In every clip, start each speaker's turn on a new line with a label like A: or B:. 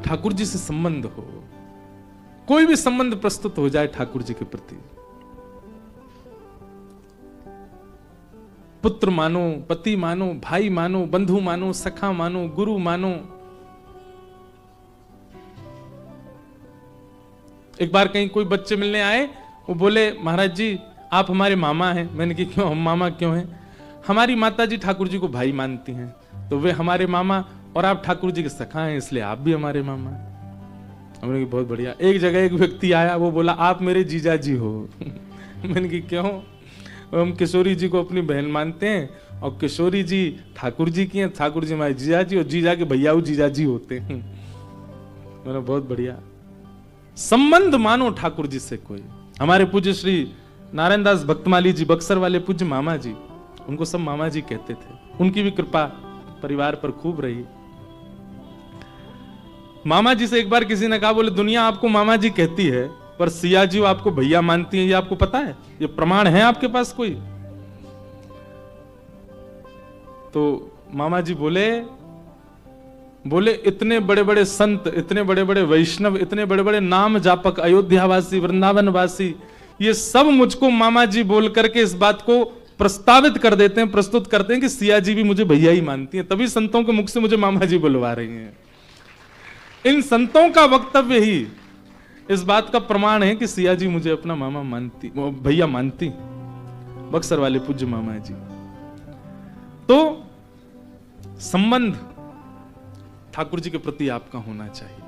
A: ठाकुर जी से संबंध हो, कोई भी संबंध प्रस्तुत हो जाए ठाकुर जी के प्रति, पुत्र मानो, पति मानो, भाई मानो, बंधु मानो, सखा मानो, गुरु मानो। एक बार कहीं कोई बच्चे मिलने आए, वो बोले महाराज जी आप हमारे मामा हैं। मैंने कहा क्यों, हम मामा क्यों हैं? हमारी माता जी ठाकुर जी को भाई मानती हैं, तो वे हमारे मामा, और आप ठाकुर जी के सखा हैं, इसलिए आप भी हमारे मामा हैं। हमने कहा बहुत बढ़िया। एक जगह एक व्यक्ति आया, वो बोला आप मेरे जीजा जी हो। मैंने कहा क्यों? हम किशोरी जी को अपनी बहन मानते हैं, और किशोरी जी ठाकुर जी की हैं, ठाकुर जी हमारे जीजा जी, और जीजा के भैया जीजा जी होते हैं। मैंने बहुत बढ़िया। संबंध मानो ठाकुर जी से कोई। हमारे पूज्य श्री नारायण दास भक्तमाली जी, बक्सर वाले पूज्य मामा जी, उनको सब मामा जी कहते थे। उनकी भी कृपा परिवार पर खूब रही। मामा जी से एक बार किसी ने कहा, बोले दुनिया आपको मामा जी कहती है, पर सिया जी आपको भैया मानती है, ये आपको पता है? ये प्रमाण है आपके पास कोई? तो मामा जी बोले इतने बड़े बड़े संत, इतने बड़े बड़े वैष्णव, इतने बड़े बड़े नाम जापक, अयोध्यावासी, वृंदावनवासी, ये सब मुझको मामा जी बोल करके इस बात को प्रस्तावित कर देते हैं, प्रस्तुत करते हैं कि सिया जी भी मुझे भैया ही मानती हैं, तभी संतों के मुख से मुझे मामा जी बुलवा रही हैं। इन संतों का वक्तव्य ही इस बात का प्रमाण है कि सिया जी मुझे अपना मामा मानती, भैया मानती, बक्सर वाले पूज्य मामा जी। तो संबंध ठाकुर जी के प्रति आपका होना चाहिए,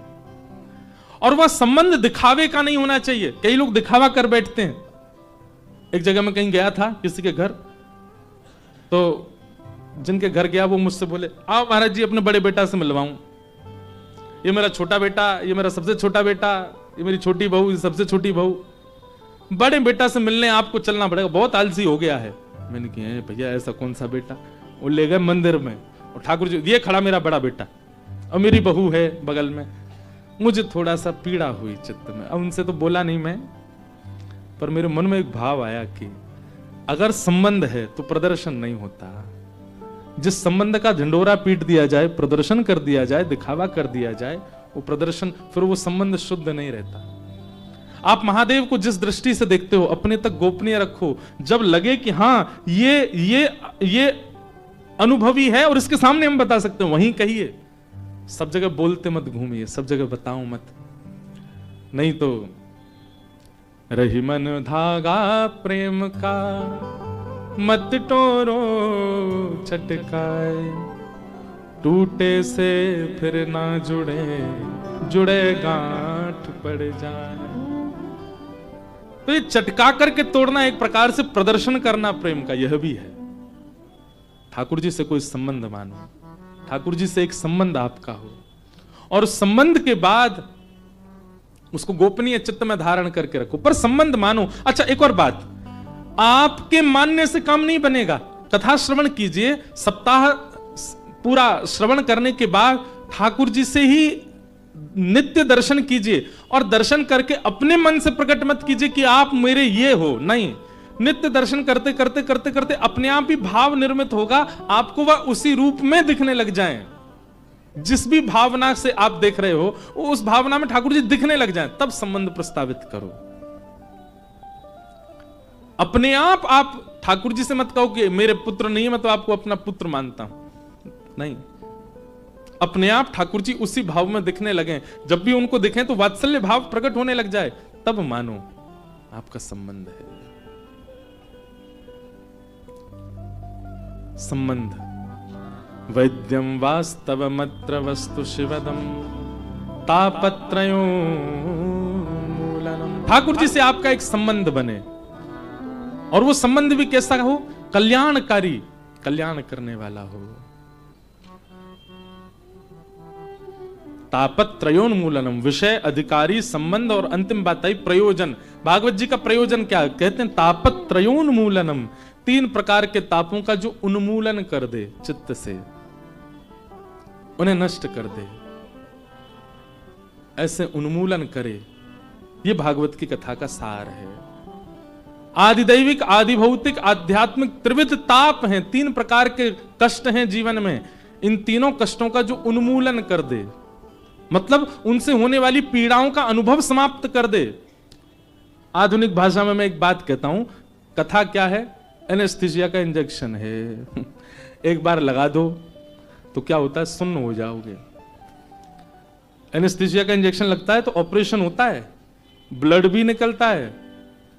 A: और वह संबंध दिखावे का नहीं होना चाहिए। कई लोग दिखावा कर बैठते हैं। एक जगह मैं कहीं गया था किसी के घर, तो जिनके घर गया वो मुझसे बोले, आओ महाराज जी अपने बड़े बेटा से मिलवाऊं, ये मेरा छोटा बेटा, ये मेरा सबसे छोटा बेटा, ये मेरी छोटी बहू, ये सबसे छोटी बहू, बड़े बेटा से मिलने आपको चलना पड़ेगा, बहुत आलसी हो गया है। मैंने कहा भैया ऐसा कौन सा बेटा? वो ले गए मंदिर में, और ठाकुर जी, ये खड़ा मेरा बड़ा बेटा, और मेरी बहू है बगल में। मुझे थोड़ा सा पीड़ा हुई चित्त में। अब उनसे तो बोला नहीं मैं, पर मेरे मन में एक भाव आया कि अगर संबंध है तो प्रदर्शन नहीं होता। जिस संबंध का झंडोरा पीट दिया जाए, प्रदर्शन कर दिया जाए, दिखावा कर दिया जाए, वो प्रदर्शन, फिर वो संबंध शुद्ध नहीं रहता। आप महादेव को जिस दृष्टि से देखते हो, अपने तक गोपनीय रखो। जब लगे कि हाँ ये अनुभवी है और इसके सामने हम बता सकते हैं, वहीं कहिए। सब जगह बोलते मत घूमिए, सब जगह बताओ मत, नहीं तो रही मन धागा प्रेम का, मत टोरो चटकाए, टूटे से फिर ना जुड़े गांठ पड़ जाए। तो ये चटका करके तोड़ना एक प्रकार से प्रदर्शन करना प्रेम का, यह भी है। ठाकुर जी से कोई संबंध मानो, ठाकुर जी से एक संबंध आपका हो, और उस संबंध के बाद उसको गोपनीय चित्त में धारण करके रखो, पर संबंध मानो। अच्छा एक और बात, आपके मानने से काम नहीं बनेगा। कथा श्रवण कीजिए, सप्ताह पूरा श्रवण करने के बाद ठाकुर जी से ही नित्य दर्शन कीजिए, और दर्शन करके अपने मन से प्रकट मत कीजिए कि आप मेरे ये हो, नहीं। नित्य दर्शन करते करते करते करते अपने आप ही भाव निर्मित होगा, आपको वह उसी रूप में दिखने लग जाएं। जिस भी भावना से आप देख रहे हो, उस भावना में ठाकुर जी दिखने लग जाएं, तब संबंध प्रस्तावित करो। अपने आप ठाकुर जी से मत कहो कि मेरे पुत्र नहीं है, मैं तो आपको अपना पुत्र मानता हूं, नहीं। अपने आप ठाकुर जी उसी भाव में दिखने लगे। जब भी उनको दिखें तो वात्सल्य भाव प्रकट होने लग जाए, तब मानो आपका संबंध है। संबंध वैद्यम वास्तवमत्र वस्तु शिवदम तापत्रयो मूलनम। ठाकुर जी से आपका एक संबंध बने, और वो संबंध भी कैसा हो? कल्याणकारी, कल्याण करने वाला हो। तापत्रयोन्मूलनम, विषय, अधिकारी, संबंध, और अंतिम बात आई प्रयोजन। भागवत जी का प्रयोजन क्या कहते हैं? तापत्रयोन्मूलनम, 3 प्रकार के तापों का जो उन्मूलन कर दे चित्त से, उन्हें नष्ट कर दे, ऐसे उन्मूलन करे। ये भागवत की कथा का सार है। आदिदैविक, आदिभौतिक, आध्यात्मिक त्रिविध ताप हैं, 3 प्रकार के कष्ट हैं जीवन में। इन तीनों कष्टों का जो उन्मूलन कर दे, मतलब उनसे होने वाली पीड़ाओं का अनुभव समाप्त कर दे। आधुनिक भाषा में मैं एक बात कहता हूं, कथा क्या है? एनेस्थीसिया का इंजेक्शन है। एक बार लगा दो तो क्या होता है, सुन्न हो जाओगे। एनेस्थीसिया का इंजेक्शन लगता है तो ऑपरेशन होता है, ब्लड भी निकलता है,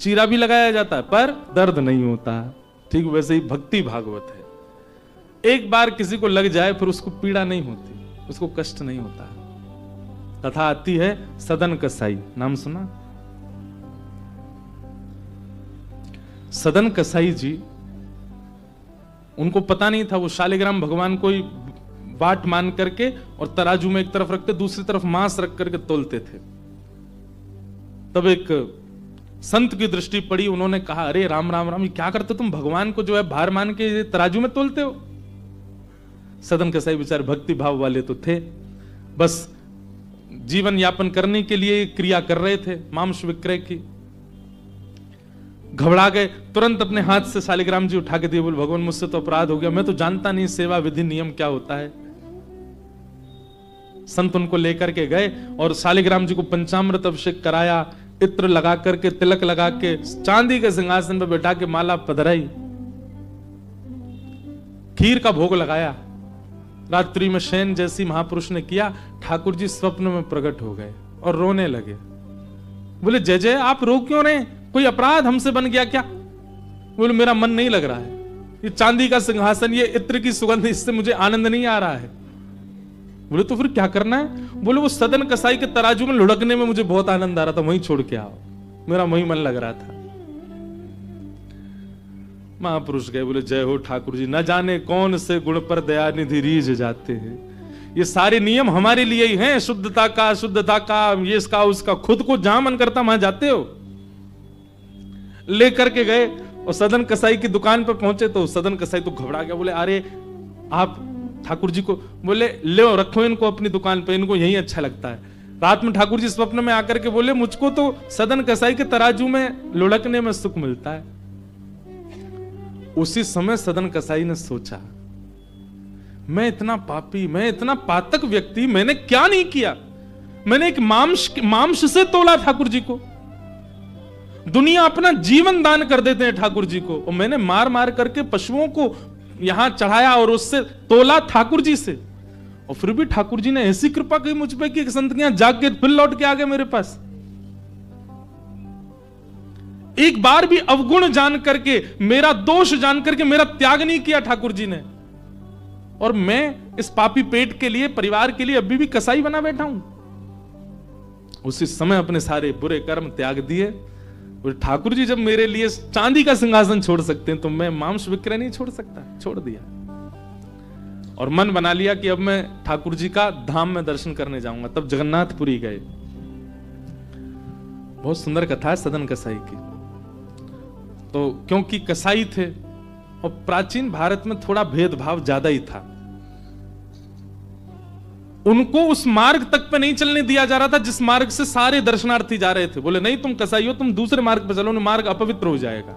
A: चीरा भी लगाया जाता है, पर दर्द नहीं होता। ठीक वैसे ही भक्ति भागवत है, एक बार किसी को लग जाए फिर उसको पीड़ा नहीं होती, उसको कष्ट नहीं होता। कथा आती है सदन कसाई, नाम सुना? सदन कसाई जी, उनको पता नहीं था, वो शालिग्राम भगवान को ही बाट मान करके और तराजू में एक तरफ रखते, दूसरी तरफ मांस रख करके तोलते थे। तब एक संत की दृष्टि पड़ी, उन्होंने कहा, अरे राम राम राम, ये क्या करते तुम? भगवान को जो है भार मान के तराजू में तोलते हो। सदन कसाई बेचारे भक्ति भाव वाले तो थे, बस जीवन यापन करने के लिए क्रिया कर रहे थे, मांस विक्रय की। घबरा गए, तुरंत अपने हाथ से शालिग्राम जी उठा के दिए, बोले भगवान मुझसे तो अपराध हो गया, मैं तो जानता नहीं सेवा विधि नियम क्या होता है। संत उनको लेकर के गए और शालिग्राम जी को पंचामृत अभिषेक कराया, इत्र लगा करके, तिलक लगा के, चांदी के सिंहासन पर बैठा के माला पधराई, खीर का भोग लगाया। रात्रि में शयन जैसी महापुरुष ने किया, ठाकुर जी स्वप्न में प्रकट हो गए और रोने लगे। बोले जय जय, आप रो क्यों रहे? कोई अपराध हमसे बन गया क्या? बोले मेरा मन नहीं लग रहा है, ये चांदी का सिंहासन, ये इत्र की सुगंध, इससे मुझे आनंद नहीं आ रहा है। बोले तो फिर क्या करना है? बोले वो सदन कसाई के तराजू में लुढ़कने में मुझे बहुत आनंद आ रहा था, वहीं छोड़ के आओ, मेरा वहीं मन लग रहा था। महापुरुष गए, बोले जय हो ठाकुर जी, न जाने कौन से गुण पर दयानिधि रीझ जाते हैं, ये सारे नियम हमारे लिए ही हैं, शुद्धता का, शुद्धता का, ये इसका उसका, खुद को जहां मन करता वहां जाते हो। लेकर के गए और सदन कसाई की दुकान पर पहुंचे तो सदन कसाई तो घबरा गया, बोले अरे आप ठाकुर जी को, बोले ले रखो इनको अपनी दुकान पे, इनको यही अच्छा लगता है। रात में ठाकुर जी स्वप्न में आकर के बोले मुझको तो सदन कसाई के तराजू में लुढ़कने में सुख मिलता है। उसी समय सदन कसाई ने सोचा, मैं इतना पापी, मैं इतना पातक व्यक्ति, मैंने क्या नहीं किया? मैंने एक मांस से तोला ठाकुर जी को। दुनिया अपना जीवन दान कर देते हैं ठाकुर जी को, और मैंने मार मार करके पशुओं को यहां चढ़ाया और उससे तोला ठाकुर जी से, और फिर भी ठाकुर जी ने ऐसी कृपा की मुझ पे कि संत के यहां जाग के फिर लौट के आ गए मेरे पास। एक बार भी अवगुण जान करके, मेरा दोष जान करके मेरा त्याग नहीं किया ठाकुर जी ने, और मैं इस पापी पेट के लिए, परिवार के लिए अभी भी कसाई बना बैठा हूं। उसी समय अपने सारे बुरे कर्म त्याग दिए। और ठाकुर जी जब मेरे लिए चांदी का सिंहासन छोड़ सकते हैं तो मैं मांस विक्रय नहीं छोड़ सकता, छोड़ दिया। और मन बना लिया कि अब मैं ठाकुर जी का धाम में दर्शन करने जाऊंगा। तब जगन्नाथपुरी गए। बहुत सुंदर कथा है सदन कसाई की। तो क्योंकि कसाई थे और प्राचीन भारत में थोड़ा भेदभाव ज्यादा ही था, उनको उस मार्ग तक पे नहीं चलने दिया जा रहा था जिस मार्ग से सारे दर्शनार्थी जा रहे थे। बोले नहीं तुम कसाई हो, तुम दूसरे मार्ग पे चलो, मार्ग अपवित्र हो जाएगा।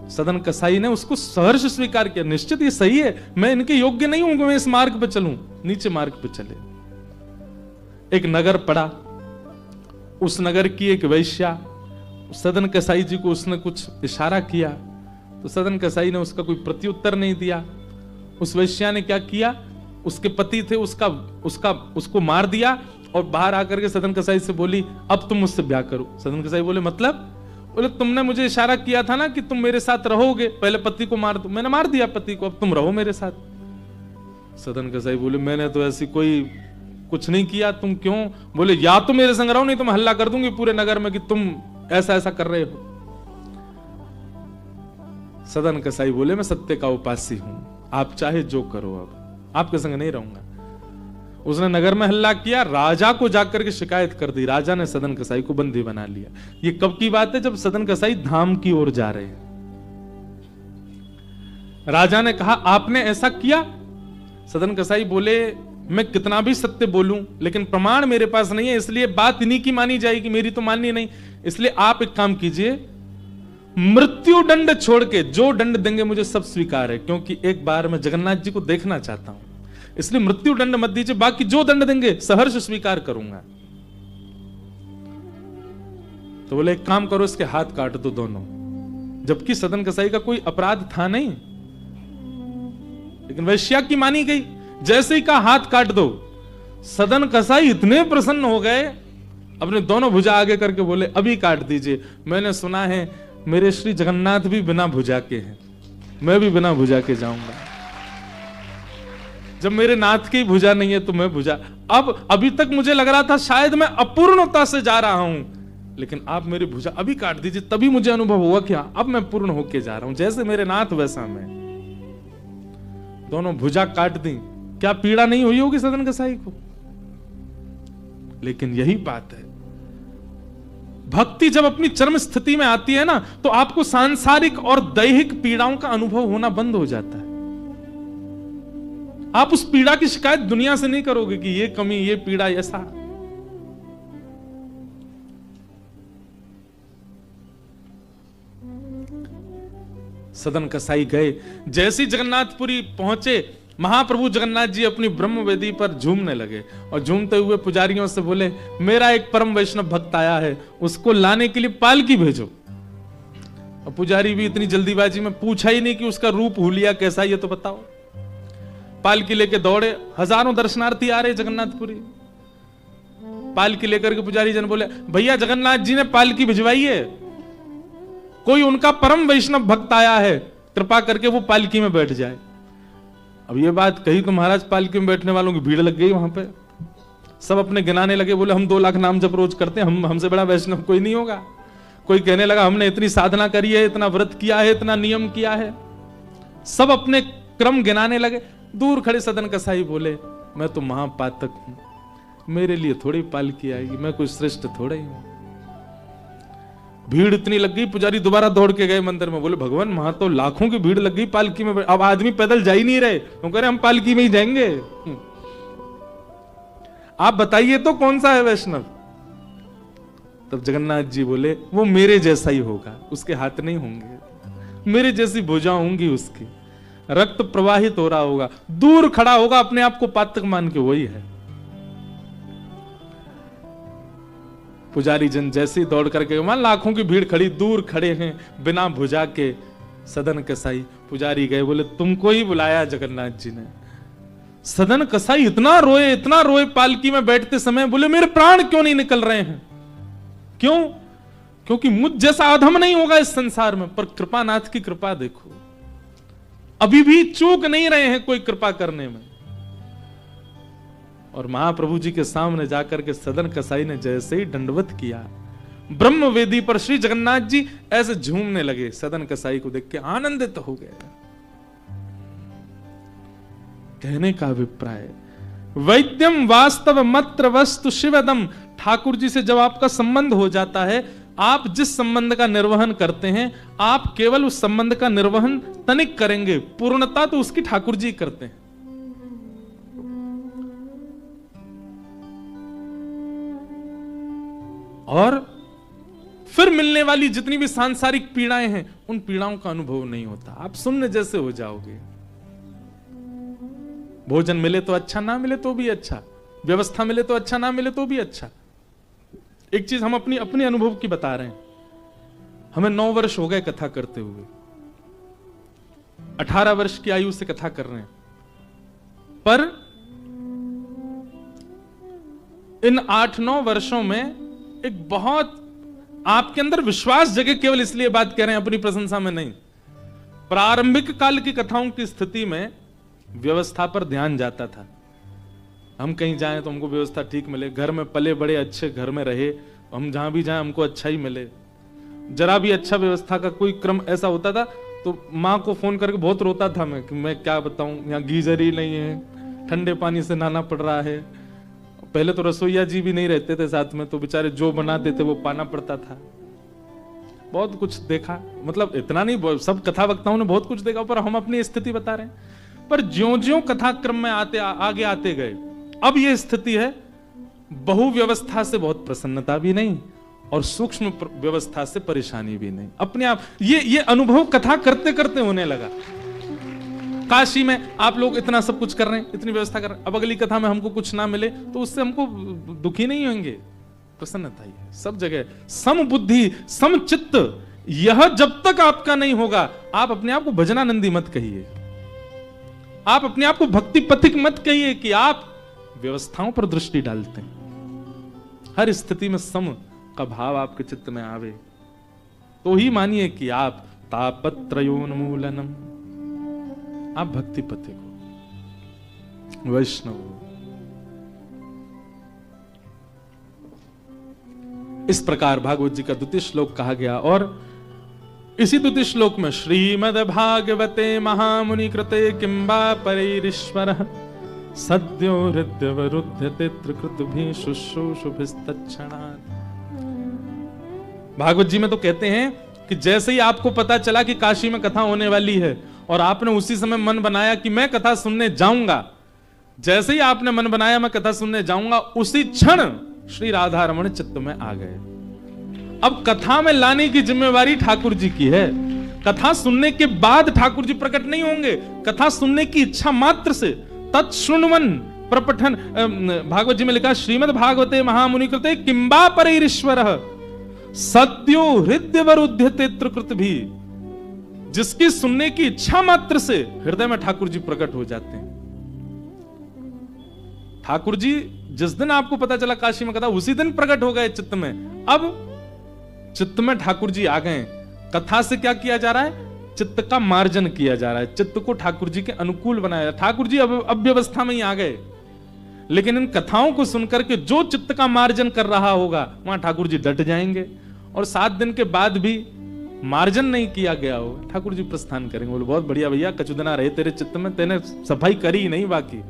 A: सदन कसाई ने उसको सहर्ष स्वीकार किया, निश्चित ये सही है, मैं इनके योग्य नहीं हूं, मैं इस मार्ग पे चलूं। नीचे मार्ग पे चले। एक नगर पड़ा, उस नगर की एक वैश्या, सदन कसाई जी को उसने कुछ इशारा किया तो सदन कसाई ने उसका कोई प्रत्युत्तर नहीं दिया। उस वैश्या ने क्या किया, उसके पति थे, उसको मार दिया और बाहर आकर के सदन कसाई से बोली अब तुम मुझसे ब्याह करो। सदन कसाई बोले मतलब? बोले तुमने मुझे इशारा किया था ना कि तुम मेरे साथ रहोगे, पहले पति को मार दो, मैंने मार दिया पति को, अब तुम रहो मेरे साथ। सदन कसाई बोले मैंने तो ऐसी कोई कुछ नहीं किया, तुम क्यों? बोले या तो मेरे संग रहो, नहीं तो मैं हल्ला कर दूंगी पूरे नगर में कि तुम ऐसा ऐसा कर रहे हो। सदन कसाई बोले मैं सत्य का उपासी हूं, आप चाहे जो करो, अब आपके संग नहीं रहूंगा। उसने नगर में हल्ला किया, राजा को जाकर के शिकायत कर दी। राजा ने सदन कसाई को बंदी बना लिया। ये कब की बात है? जब सदन कसाई धाम की ओर जा रहे हैं। राजा ने कहा आपने ऐसा किया? सदन कसाई बोले मैं कितना भी सत्य बोलूं लेकिन प्रमाण मेरे पास नहीं है, इसलिए बात इन्हीं की मानी जाएगी, मेरी तो माननी नहीं। इसलिए आप एक काम कीजिए, मृत्यु दंड छोड़ के जो दंड देंगे मुझे सब स्वीकार है, क्योंकि एक बार मैं जगन्नाथ जी को देखना चाहता हूं, इसलिए मृत्यु दंड मत दीजिए, बाकी जो दंड देंगे सहर्ष स्वीकार करूंगा। तो बोले एक काम करो, इसके हाथ काट दो दोनों, जबकि सदन कसाई का कोई अपराध था नहीं, लेकिन वैश्या की मानी गई। जैसे ही का हाथ काट दो, सदन कसाई इतने प्रसन्न हो गए, अपने दोनों भुजा आगे करके बोले अभी काट दीजिए। मैंने सुना है मेरे श्री जगन्नाथ भी बिना भुजा के हैं, मैं भी बिना भुजा के जाऊंगा। जब मेरे नाथ की भुजा नहीं है तो मैं भुजा, अब अभी तक मुझे लग रहा था शायद मैं अपूर्णता से जा रहा हूं, लेकिन आप मेरी भुजा अभी काट दीजिए, तभी मुझे अनुभव हुआ कि अब मैं पूर्ण होके जा रहा हूं, जैसे मेरे नाथ वैसा मैं। दोनों भुजा काट दी, क्या पीड़ा नहीं हुई होगी सदन कसाई को? लेकिन यही बात है, भक्ति जब अपनी चरम स्थिति में आती है ना, तो आपको सांसारिक और दैहिक पीड़ाओं का अनुभव होना बंद हो जाता है। आप उस पीड़ा की शिकायत दुनिया से नहीं करोगे कि ये कमी, ये पीड़ा, ऐसा। सदन कसाई गए, जैसे जगन्नाथपुरी पहुंचे, महाप्रभु जगन्नाथ जी अपनी ब्रह्म वेदी पर झूमने लगे और झूमते हुए पुजारियों से बोले मेरा एक परम वैष्णव भक्त आया है, उसको लाने के लिए पालकी भेजो। और पुजारी भी इतनी जल्दीबाजी में पूछा ही नहीं कि उसका रूप हुलिया कैसा, ये तो बताओ। पालकी लेके दौड़े, हजारों दर्शनार्थी आ रहे जगन्नाथपुरी। पालकी लेकर के पुजारी जन बोले भैया जगन्नाथ जी ने पालकी भिजवाई है, कोई उनका परम वैष्णव भक्त आया है, कृपा करके वो पालकी में बैठ जाए। अब ये बात कही तो महाराज पालकी में बैठने वालों की भीड़ लग गई वहां पे, सब अपने गिनाने लगे, बोले हम 2 लाख नाम जप रोज करते हैं, हमसे बड़ा वैष्णव कोई नहीं होगा। कोई कहने लगा हमने इतनी साधना करी है, इतना व्रत किया है, इतना नियम किया है। सब अपने क्रम गिनाने लगे। दूर खड़े सदन कसाई बोले मैं तो महापातक हूं, मेरे लिए थोड़ी पालकी आएगी, मैं कोई श्रेष्ठ थोड़ा ही हूं। भीड़ इतनी लग गई, पुजारी दोबारा दौड़ के गए मंदिर में, बोले भगवान वहां तो लाखों की भीड़ लग गई पालकी में, अब आदमी पैदल जा ही नहीं रहे, वो कह रहे हम पालकी में ही जाएंगे। आप बताइए तो कौन सा है वैष्णव? तब जगन्नाथ जी बोले वो मेरे जैसा ही होगा, उसके हाथ नहीं होंगे, मेरे जैसी भुजा होंगी उसकी, रक्त प्रवाहित हो रहा होगा, दूर खड़ा होगा अपने आप को पातक मान के, वही है। पुजारी जन जैसे ही दौड़ करके, वहां लाखों की भीड़ खड़ी, दूर खड़े हैं बिना भुजा के सदन कसाई। पुजारी गए, बोले तुमको ही बुलाया जगन्नाथ जी ने। सदन कसाई इतना रोए पालकी में बैठते समय, बोले मेरे प्राण क्यों नहीं निकल रहे हैं? क्यों? क्योंकि मुझ जैसा अधम नहीं होगा इस संसार में, पर कृपानाथ की कृपा देखो, अभी भी चूक नहीं रहे हैं कोई कृपा करने में। और महाप्रभु जी के सामने जाकर के सदन कसाई ने जैसे ही दंडवत किया, ब्रह्म वेदी पर श्री जगन्नाथ जी ऐसे झूमने लगे। सदन कसाई को देख के आनंदित हो गए। कहने का अभिप्राय, वैद्यम वास्तव मत्र वस्तु शिवदम। ठाकुर जी से जब आपका संबंध हो जाता है, आप जिस संबंध का निर्वहन करते हैं, आप केवल उस संबंध का निर्वहन तनिक करेंगे, पूर्णता तो उसकी ठाकुर जी करते हैं। और फिर मिलने वाली जितनी भी सांसारिक पीड़ाएं हैं, उन पीड़ाओं का अनुभव नहीं होता, आप शून्य जैसे हो जाओगे। भोजन मिले तो अच्छा, ना मिले तो भी अच्छा, व्यवस्था मिले तो अच्छा, ना मिले तो भी अच्छा। एक चीज हम अपने अनुभव की बता रहे हैं। हमें 9 वर्ष हो गए कथा करते हुए, 18 वर्ष की आयु से कथा कर रहे हैं, पर इन 8-9 वर्षों में एक बहुत आपके अंदर विश्वास जगे, केवल इसलिए बात कह रहे हैं, अपनी प्रशंसा में नहीं। प्रारंभिक काल की कथाओं की स्थिति में व्यवस्था पर ध्यान जाता था। हम कहीं जाएं तो हमको व्यवस्था ठीक मिले, घर में पले बड़े अच्छे घर में रहे, हम जहां भी जाएं हमको अच्छा ही मिले। जरा भी अच्छा व्यवस्था का कोई क्रम ऐसा होता था तो माँ को फोन करके बहुत रोता था मैं, कि मैं क्या बताऊं, यहाँ गीजर ही नहीं है, ठंडे पानी से नहाना पड़ रहा है। पहले तो रसोईया जी भी नहीं रहते थे साथ में, तो बेचारे जो बनाते थे वो पाना पड़ता था। बहुत कुछ देखा, मतलब इतना नहीं, सब कथा वक्ताओं ने बहुत कुछ देखा, पर हम अपनी स्थिति बता रहे हैं। पर ज्यों-ज्यों कथा क्रम में आगे आते गए, अब ये स्थिति है, बहु व्यवस्था से बहुत प्रसन्नता भी नहीं और सूक्ष्म व्यवस्था से परेशानी भी नहीं। अपने आप ये अनुभव कथा करते करते होने लगा। काशी में आप लोग इतना सब कुछ कर रहे हैं, इतनी व्यवस्था कर रहे हैं, अब अगली कथा में हमको कुछ ना मिले तो उससे हमको दुखी नहीं होंगे, प्रसन्नता ही है। सब जगह सम बुद्धि सम चित्त, यह जब तक आपका नहीं होगा, आप अपने आप को भजनानंदी मत कहिए, आप अपने आप को भक्ति पथिक मत कहिए कि आप व्यवस्थाओं पर दृष्टि डालते हैं। हर स्थिति में सम का भाव आपके चित्त में आवे तो ही मानिए कि आप तापत्रयोन्मूलनम, आप भक्ति पथिक हो, वैष्णव हो। इस प्रकार भागवत जी का द्वितीय श्लोक कहा गया। और इसी द्वितीय श्लोक में श्रीमद् भागवते महामुनि कृते किंबा परैरीश्वरः सद्यो हृद्यवरुध्यते त्रिकृतभिः शुश्रूषुभिस्तत्क्षणात्। भागवत जी में तो कहते हैं कि जैसे ही आपको पता चला कि काशी में कथा होने वाली है और आपने उसी समय मन बनाया कि मैं कथा सुनने जाऊंगा, जैसे ही आपने मन बनाया मैं कथा सुनने जाऊंगा, उसी क्षण श्री राधा रमण चित्त में आ गए। अब कथा में लाने की जिम्मेवारी ठाकुर जी की है। कथा सुनने के बाद ठाकुर जी प्रकट नहीं होंगे, कथा सुनने की इच्छा मात्र से तत्शृण्वन् प्रपठन, भागवत जी में लिखा श्रीमद् भागवते महामुनि कृते किंबा परैरीश्वरः सद्यो हृदयवरुध्यते त्रिकृतभिः, जिसकी सुनने की इच्छा मात्र से हृदय में ठाकुर जी प्रकट हो जाते हैं। ठाकुर जी जिस दिन आपको पता चला काशी में कथा, उसी दिन प्रकट हो गए चित्त में। अब चित्त में ठाकुर जी आ गए। कथा से क्या किया जा रहा है? चित्त का मार्जन किया जा रहा है, चित्त को ठाकुर जी के अनुकूल बनाया। ठाकुर जी अब अव्यवस्था में ही आ गए, लेकिन इन कथाओं को सुनकर के जो चित्त का मार्जन कर रहा होगा वहां ठाकुर जी डट जाएंगे। और 7 दिन के बाद भी मार्जन नहीं किया गया हो, ठाकुर जी प्रस्थान करेंगे। बोले बहुत बढ़िया भैया, कचुदना रहे तेरे चित्त में, तेने सफाई करी नहीं, बाकी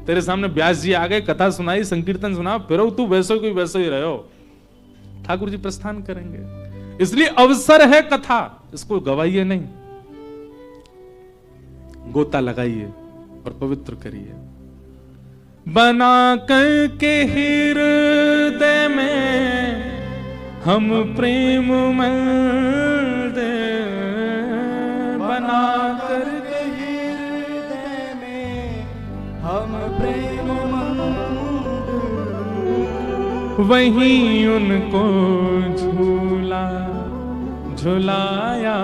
A: तेरे सामने व्यास जी आ गए, कथा सुनाई, संकीर्तन सुना, फिर तू वैसो कोई वैसो ही रहो। ठाकुर जी प्रस्थान करेंगे। इसलिए अवसर है कथा, इसको गवाइए नहीं, गोता लगाइए और पवित्र करिए। बना करके हृदय में हम प्रेम मंदिर,
B: बना करके हृदय में हम प्रेम मंदिर,
A: वहीं उनको झूला झुलाया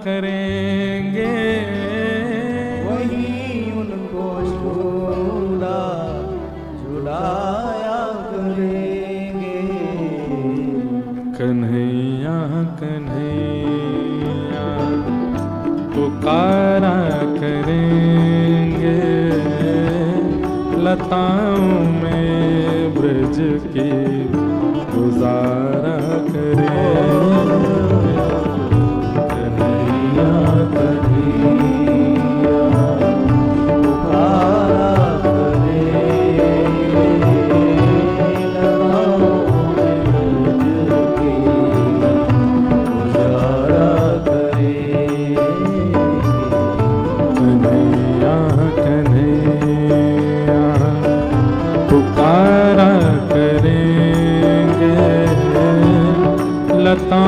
A: करेंगे,
B: वहीं उनको झूला झुलाया करेंगे।
A: कन्हैया कन्हैया पुकारा करेंगे, लताओं में ब्रज की गुजारा करेंगे। कन्हैया
B: कन्हैया पुकारा करेंगे, लताओं में ब्रज की गुजारा करेंगे।
A: कन्हैया कन्हैया पुकारा करेंगे, लता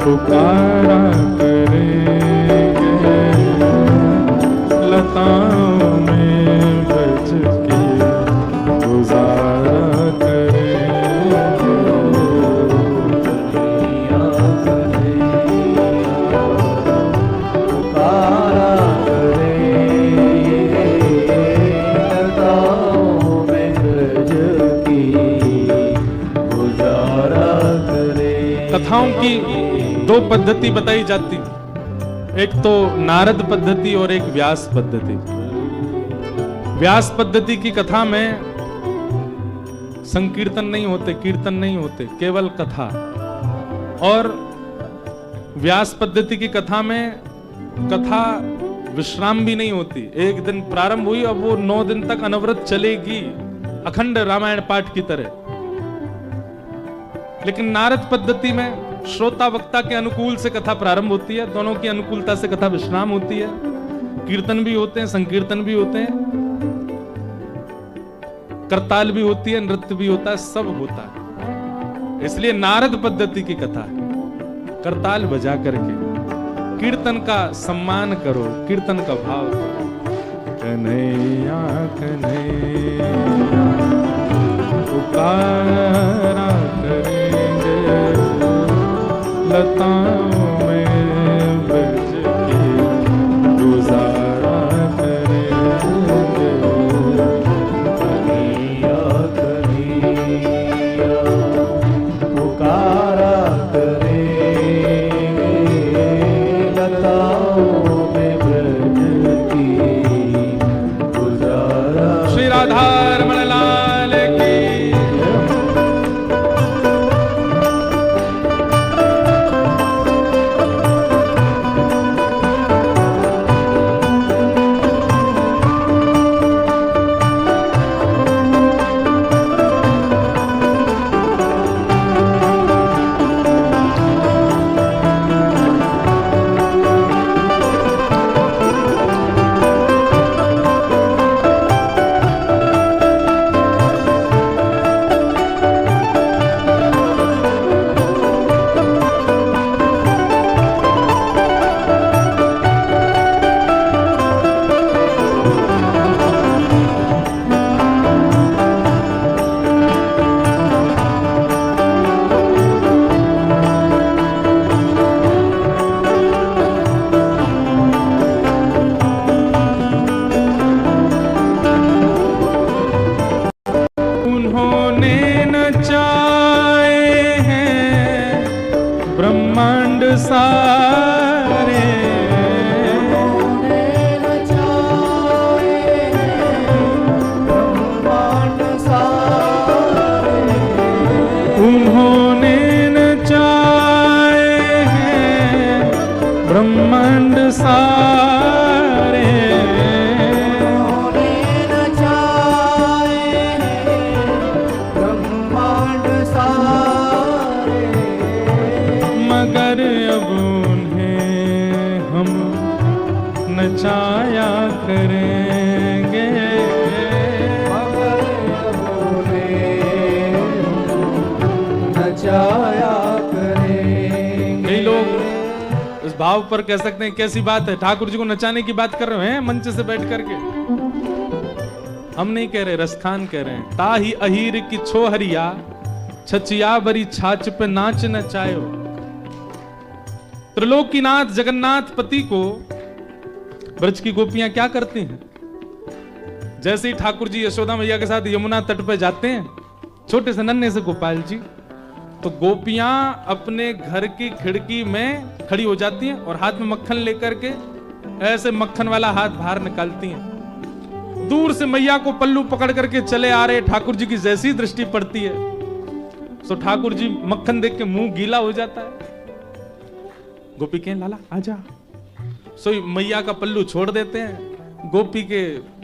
A: पुकारा करेंगे लताओं में बज के गुजारा कथाओं की दो पद्धति बताई जाती, एक तो नारद पद्धति और एक व्यास पद्धति। व्यास पद्धति की कथा में संकीर्तन नहीं होते, कीर्तन नहीं होते, केवल कथा। और व्यास पद्धति की कथा में कथा विश्राम भी नहीं होती, एक दिन प्रारंभ हुई अब वो 9 दिन तक अनवरत चलेगी, अखंड रामायण पाठ की तरह। लेकिन नारद पद्धति में श्रोता वक्ता के अनुकूल से कथा प्रारंभ होती है, दोनों की अनुकूलता से कथा विश्राम होती है, कीर्तन भी होते हैं, संकीर्तन भी होते हैं, करताल भी होती है, नृत्य भी होता है, सब होता है। इसलिए नारद पद्धति की कथा करताल बजा करके कीर्तन का सम्मान करो, कीर्तन का भाव करो। कन्हैया कन्हैया पुकारा करेंगे लताओं में बज के गुजारा करेंगे।
B: कन्हैया कन्हैया पुकारा करेंगे लताओं में बज के गुजारा।
A: श्री राधा रमण लाल की। सारे उन्होंने नचाए हैं ब्रह्मांड सारे, मगर अब उन्हें हम नचाया करेंगे,
B: मगर उन्हें नचाया करेंगे।
A: कई लोग इस भाव पर कह सकते हैं कैसी बात है, ठाकुर जी को नचाने की बात कर रहे हैं मंच से बैठ करके। हम नहीं कह रहे, रसखान कह रहे हैं। ताही अहीर की छोहरिया छचिया बरी छाछ पे नाच नचायो। त्रिलोकीनाथ जगन्नाथ पति को ब्रज की गोपियां क्या करती हैं? जैसे ही ठाकुर जी यशोदा मैया के साथ यमुना तट पर जाते हैं, छोटे से नन्हे से गोपाल जी, तो गोपियां अपने घर की खिड़की में खड़ी हो जाती हैं और हाथ में मक्खन लेकर के ऐसे मक्खन वाला हाथ बाहर निकालती हैं। दूर से मैया को पल्लू पकड़ करके चले आ रहे ठाकुर जी की जैसी दृष्टि पड़ती है तो ठाकुर जी मक्खन देख के मुंह गीला हो जाता है। गोपी कहें लाला आजा, सो मैया का पल्लू छोड़ देते हैं, गोपी के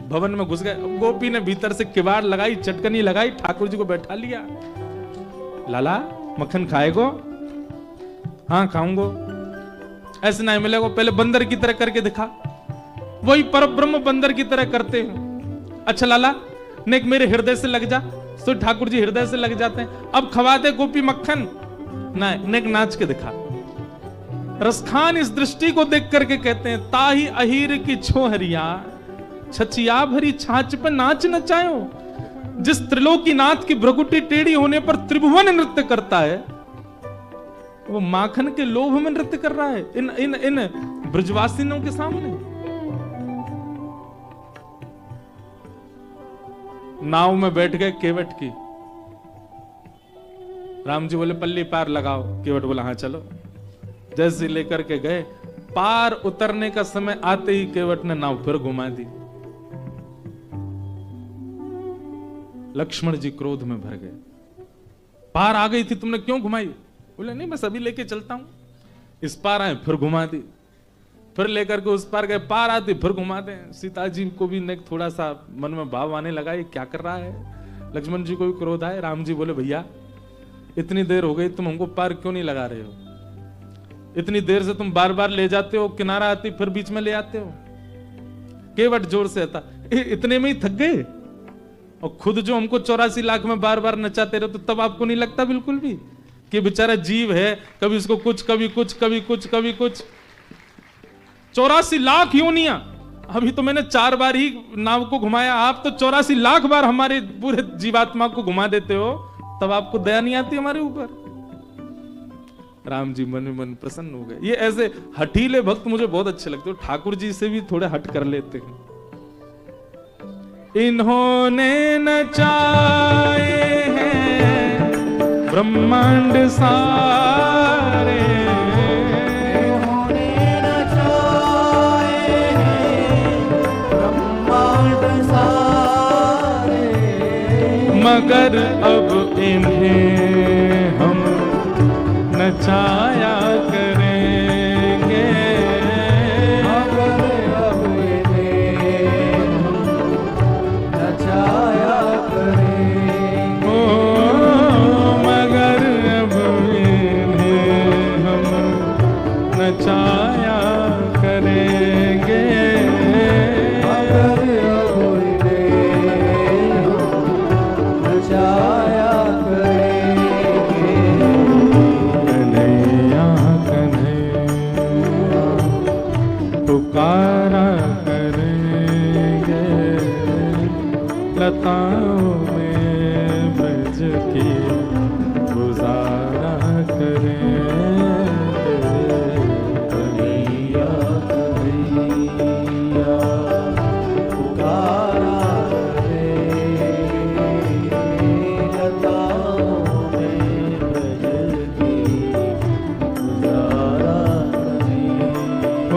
A: भवन में घुस गए। गोपी ने भीतर से किवाड़ लगाई, चटकनी लगाई, ठाकुर जी को बैठा लिया। लाला मक्खन खाएगो? हाँ खाऊंगो। ऐसे नहीं मिलेगा, पहले बंदर की तरह करके दिखा। वही परब्रह्म बंदर की तरह करते हैं। अच्छा लाला नेक मेरे हृदय से लग जा, तो ठाकुर जी हृदय से लग जाते हैं। अब खवा दे गोपी मक्खन, नहीं नेक नाच के दिखा। रसखान इस दृष्टि को देख करके कहते हैं, ताही अहीर की छोहरिया छचिया भरी छाछ पर नाच नचायो। जिस त्रिलोकीनाथ की भ्रकुटी टेढ़ी होने पर त्रिभुवन नृत्य करता है, वो माखन के लोभ में नृत्य कर रहा है इन इन इन ब्रजवासियों के सामने। नाव में बैठ गए केवट की, राम जी बोले पल्ली पार लगाओ, केवट बोला हाँ चलो। जैसे लेकर के गए, पार उतरने का समय आते ही केवट ने नाव फिर घुमा दी। लक्ष्मण जी क्रोध में भर गए, पार आ गई थी तुमने क्यों घुमाई? बोले नहीं बस अभी लेके चलता हूं। इस पार आए फिर घुमा दी, फिर लेकर के उस पार गए, पार आती फिर घुमा दे। सीता जी को भी थोड़ा सा मन में भाव आने लगा, ये क्या कर रहा है। लक्ष्मण जी को भी क्रोध आए। राम जी बोले भैया इतनी देर हो गई, तुम हमको पार क्यों नहीं लगा रहे हो? इतनी देर से तुम बार बार ले जाते हो, किनारा आती फिर बीच में ले आते हो। केवट जोर से आता, इतने में ही थक गए? और खुद जो हमको 84 लाख में बार बार नचाते रहे, तो तब आपको नहीं लगता बिल्कुल भी कि बेचारा जीव है, कभी इसको कुछ कभी कुछ कभी कुछ कभी कुछ। 84 लाख योनियां, अभी तो मैंने 4 बार ही नाव को घुमाया, आप तो 84 लाख बार हमारे पूरे जीवात्मा को घुमा देते हो, तब आपको दया नहीं आती हमारे ऊपर? राम जी मन में मन प्रसन्न हो गए। ये ऐसे हठीले भक्त मुझे बहुत अच्छे लगते हो, ठाकुर जी से भी थोड़े हट कर लेते हैं। इन्होंने नचाए हैं ब्रह्मांड सारे,
B: इन्होंने नचाए हैं ब्रह्मांड सारे,
A: मगर अब इन्हें हम नचाया करेंगे।
B: मगर अब इन्हें नचाया करेंगे।
A: ओ मगर अब इन्हें हम नचाया करेंगे।
B: मगर अब इन्हें नचाया करेंगे।
A: कन्हैया कन्हैया पुकारा करेंगे, लताओं में ब्रज की गुजारा करेंगे।
B: कन्हैया कन्हैया पुकारा करेंगे, लताओं में ब्रज की गुजारा करेंगे।
A: ओ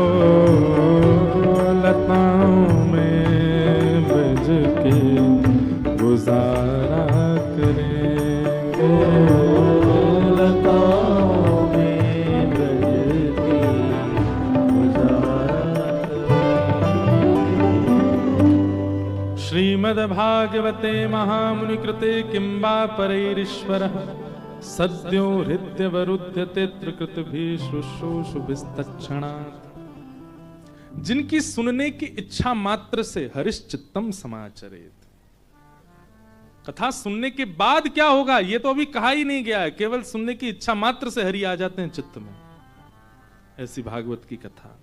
A: लताओं में ब्रज की गुजारा करेंगे।
B: लताओं में ब्रज की गुजारा करेंगे।
A: श्रीमद्भागवते महामुनि कृते किंबा परैरीश्वरः सद्यो हृद्यवरुध्यते त्रिकृतभिः शुश्रूषुभिस्तत्क्षणात्। जिनकी सुनने की इच्छा मात्र से हरिश्चित्तम समाचरेत। कथा सुनने के बाद क्या होगा ये तो अभी कहा ही नहीं गया है, केवल सुनने की इच्छा मात्र से हरि आ जाते हैं चित्त में। ऐसी भागवत की कथा।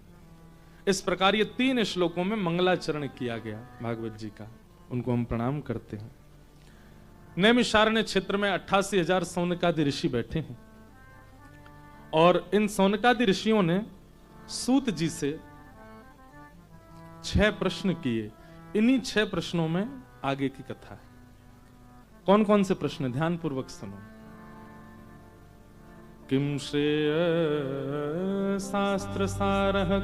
A: इस प्रकार ये 3 श्लोकों में मंगलाचरण किया गया भागवत जी का, उनको हम प्रणाम करते हैं। नैमिषारण्य क्षेत्र में 88,000 सौनकादि ऋषि बैठे हैं और इन सौनकादि ऋषियों ने सूत जी से 6 प्रश्न किए। इन्हीं 6 प्रश्नों में आगे की कथा है। कौन कौन से प्रश्न, ध्यान पूर्वक सुनो। किम श्रेय शास्त्र सारः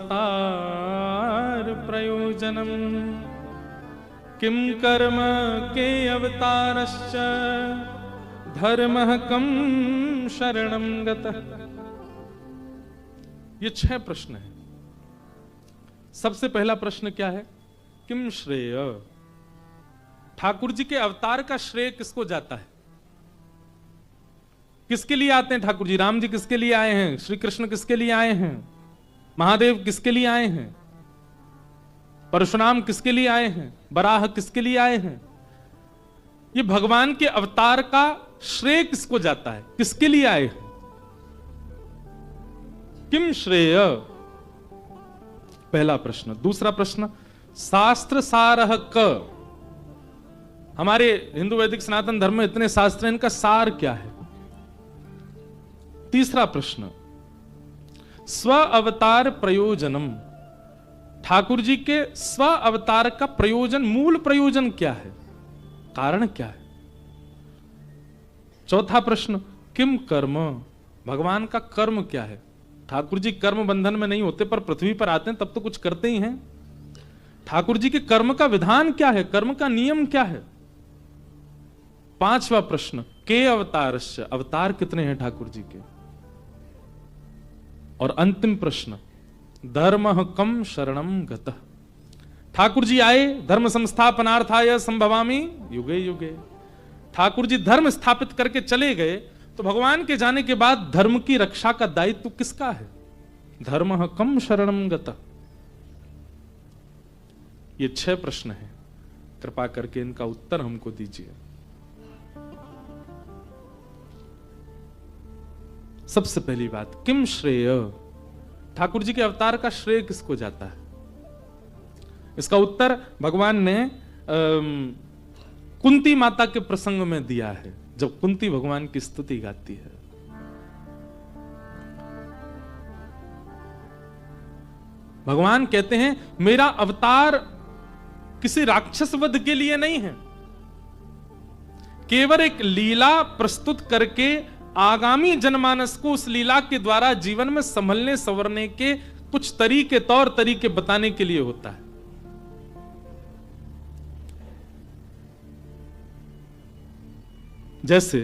A: स्ववतार प्रयोजनम, किम कर्म के अवतारश्च धर्मः कम शरणं गतः। ये 6 प्रश्न हैं। सबसे पहला प्रश्न क्या है? किम श्रेय, ठाकुर जी के अवतार का श्रेय किसको जाता है? किसके लिए आते हैं ठाकुर जी? राम जी किसके लिए आए हैं? श्री कृष्ण किसके लिए आए हैं? महादेव किसके लिए आए हैं? परशुराम किसके लिए आए हैं? बराह किसके लिए आए हैं? ये भगवान के अवतार का श्रेय किसको जाता है? किसके लिए आए हैं? किम श्रेय, पहला प्रश्न। दूसरा प्रश्न, शास्त्र सारः क, हमारे हिंदू वैदिक सनातन धर्म में इतने शास्त्र हैं, इनका सार क्या है। तीसरा प्रश्न, स्व अवतार प्रयोजनम, ठाकुर जी के स्व अवतार का प्रयोजन, मूल प्रयोजन क्या है, कारण क्या है। चौथा प्रश्न, किम कर्म, भगवान का कर्म क्या है। ठाकुर जी कर्म बंधन में नहीं होते, पर पृथ्वी पर आते हैं तब तो कुछ करते ही हैं। ठाकुर जी के कर्म का विधान क्या है, कर्म का नियम क्या है। पांचवा प्रश्न, के अवतारस्य, अवतार कितने हैं ठाकुर जी के। और अंतिम प्रश्न, धर्म कम शरणम गतः, ठाकुर जी आए धर्म संस्थापनार्थाय संभवामि युगे युगे, ठाकुर जी धर्म स्थापित करके चले गए, तो भगवान के जाने के बाद धर्म की रक्षा का दायित्व किसका है। धर्म कम शरणम गतः। ये 6 प्रश्न हैं, कृपा करके इनका उत्तर हमको दीजिए। सबसे पहली बात, किम श्रेय, ठाकुर जी के अवतार का श्रेय किसको जाता है। इसका उत्तर भगवान ने कुंती माता के प्रसंग में दिया है, जब कुंती भगवान की स्तुति गाती है। भगवान कहते हैं मेरा अवतार किसी राक्षस वध के लिए नहीं है, केवल एक लीला प्रस्तुत करके आगामी जनमानस को उस लीला के द्वारा जीवन में संभलने संवरने के कुछ तरीके, तौर तरीके बताने के लिए होता है। जैसे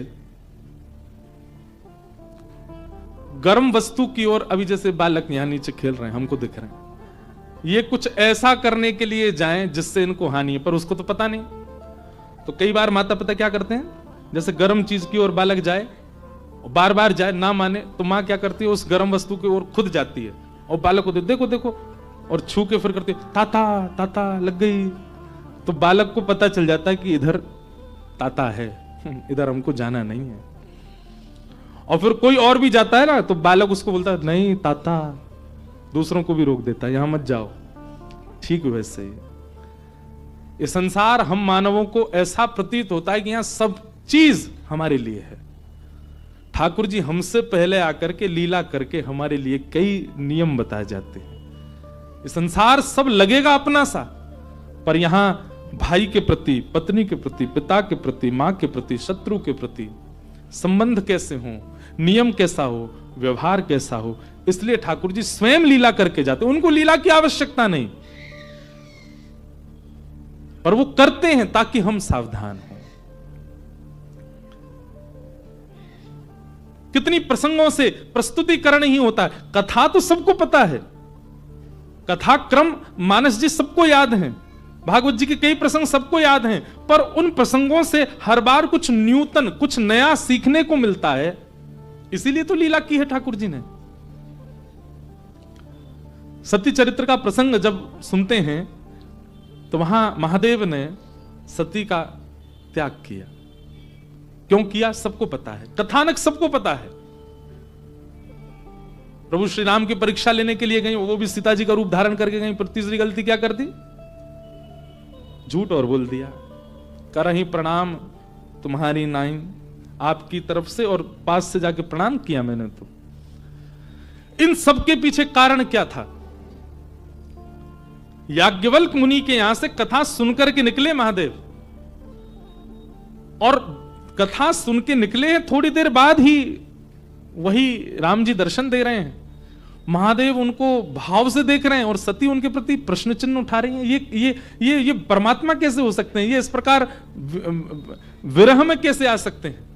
A: गर्म वस्तु की ओर अभी जैसे बालक यहां नीचे खेल रहे हैं, हमको दिख रहे हैं, ये कुछ ऐसा करने के लिए जाएं जिससे इनको हानि है, पर उसको तो पता नहीं। तो कई बार माता पिता क्या करते हैं, जैसे गर्म चीज की ओर बालक जाए, बार बार जाए, ना माने, तो मां क्या करती है, उस गर्म वस्तु की ओर खुद जाती है और बालक को देखो देखो, और छू के फिर करती है ताता ताता लग गई। तो बालक को पता चल जाता है कि इधर ताता है, इधर हमको जाना नहीं है। और फिर कोई और भी जाता है ना, तो बालक उसको बोलता है नहीं ताता, दूसरों को भी रोक देता है, यहां मत जाओ। ठीक वैसे ही ये संसार हम मानवों को ऐसा प्रतीत होता है कि यहां सब चीज हमारे लिए है। ठाकुर जी हमसे पहले आकर के लीला करके हमारे लिए कई नियम बताए जाते हैं। ये संसार सब लगेगा अपना सा, पर यहां भाई के प्रति, पत्नी के प्रति, पिता के प्रति, मां के प्रति, शत्रु के प्रति संबंध कैसे हो, नियम कैसा हो, व्यवहार कैसा हो, इसलिए ठाकुर जी स्वयं लीला करके जाते। उनको लीला की आवश्यकता नहीं, पर वो करते हैं ताकि हम सावधान हों। कितनी प्रसंगों से प्रस्तुतिकरण ही होता है। कथा तो सबको पता है, कथा क्रम मानस जी सबको याद है, भागवत जी के कई प्रसंग सबको याद हैं, पर उन प्रसंगों से हर बार कुछ न्यूतन, कुछ नया सीखने को मिलता है। इसीलिए तो लीला की है ठाकुर जी ने। सती चरित्र का प्रसंग जब सुनते हैं तो वहां महादेव ने सती का त्याग किया। क्यों किया सबको पता है, कथानक सबको पता है। प्रभु श्री राम की परीक्षा लेने के लिए गई, वो भी सीता जी का रूप धारण करके गई, पर तीसरी गलती क्या कर दी, झूठ और बोल दिया। करहि प्रणाम तुम्हारी नाई, आपकी तरफ से और पास से जाके प्रणाम किया मैंने। तो इन सबके पीछे कारण क्या था। याज्ञवल्क मुनि के यहां से कथा सुनकर के निकले महादेव, और कथा सुन के निकले हैं, थोड़ी देर बाद ही वही राम जी दर्शन दे रहे हैं। महादेव उनको भाव से देख रहे हैं और सती उनके प्रति प्रश्न चिन्ह उठा रही है। ये परमात्मा कैसे हो सकते हैं, ये इस प्रकार विरह में कैसे आ सकते हैं।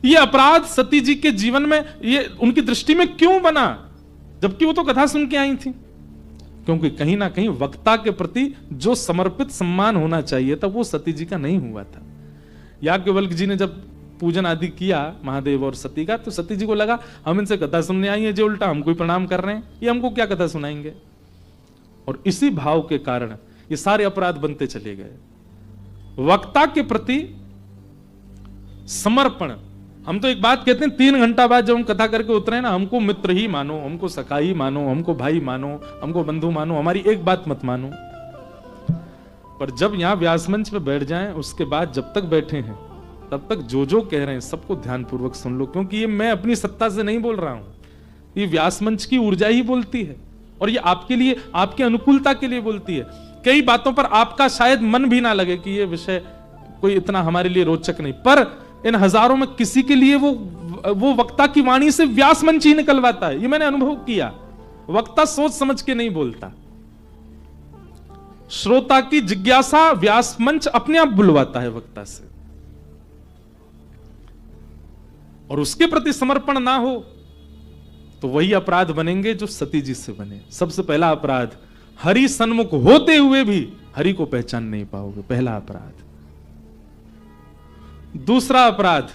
A: ये अपराध सती जी के जीवन में ये उनकी दृष्टि में क्यों बना, जबकि वो तो कथा सुन के आई थी। क्योंकि कहीं ना कहीं वक्ता के प्रति जो समर्पित सम्मान होना चाहिए था वो सती जी का नहीं हुआ था। याज्ञवल्क जी ने जब पूजन आदि किया महादेव और सती का, तो सती जी को लगा हम इनसे कथा सुनने आई है, जो उल्टा हमको ही प्रणाम कर रहे हैं, ये हमको क्या कथा सुनाएंगे। और इसी भाव के कारण ये सारे अपराध बनते चले गए। वक्ता के प्रति समर्पण, हम तो एक बात कहते हैं, 3 घंटा बाद जब हम कथा करके उतरे ना, हमको मित्र ही मानो, हमको सखा ही मानो, हमको भाई मानो, हमको बंधु मानो, हमारी एक बात मत मानो। पर जब यहां व्यास मंच पे बैठ जाएं, उसके बाद जब तक बैठे हैं तब तक जो कह रहे हैं सबको ध्यानपूर्वक सुन लो, क्योंकि ये मैं अपनी सत्ता से नहीं बोल रहा हूं, ये व्यास मंच की ऊर्जा ही बोलती है, और ये आपके लिए, आपके अनुकूलता के लिए बोलती है। कई बातों पर आपका शायद मन भी ना लगे कि ये विषय कोई इतना हमारे लिए रोचक नहीं, पर इन हजारों में किसी के लिए वो वक्ता की वाणी से व्यास मंच ही निकलवाता है। ये मैंने अनुभव किया। वक्ता सोच समझ के नहीं बोलता, श्रोता की जिज्ञासा व्यास मंच अपने आप बुलवाता है वक्ता से, और उसके प्रति समर्पण ना हो तो वही अपराध बनेंगे जो सती जी से बने। सबसे पहला अपराध, हरि सन्मुख होते हुए भी हरि को पहचान नहीं पाओगे, पहला अपराध। दूसरा अपराध,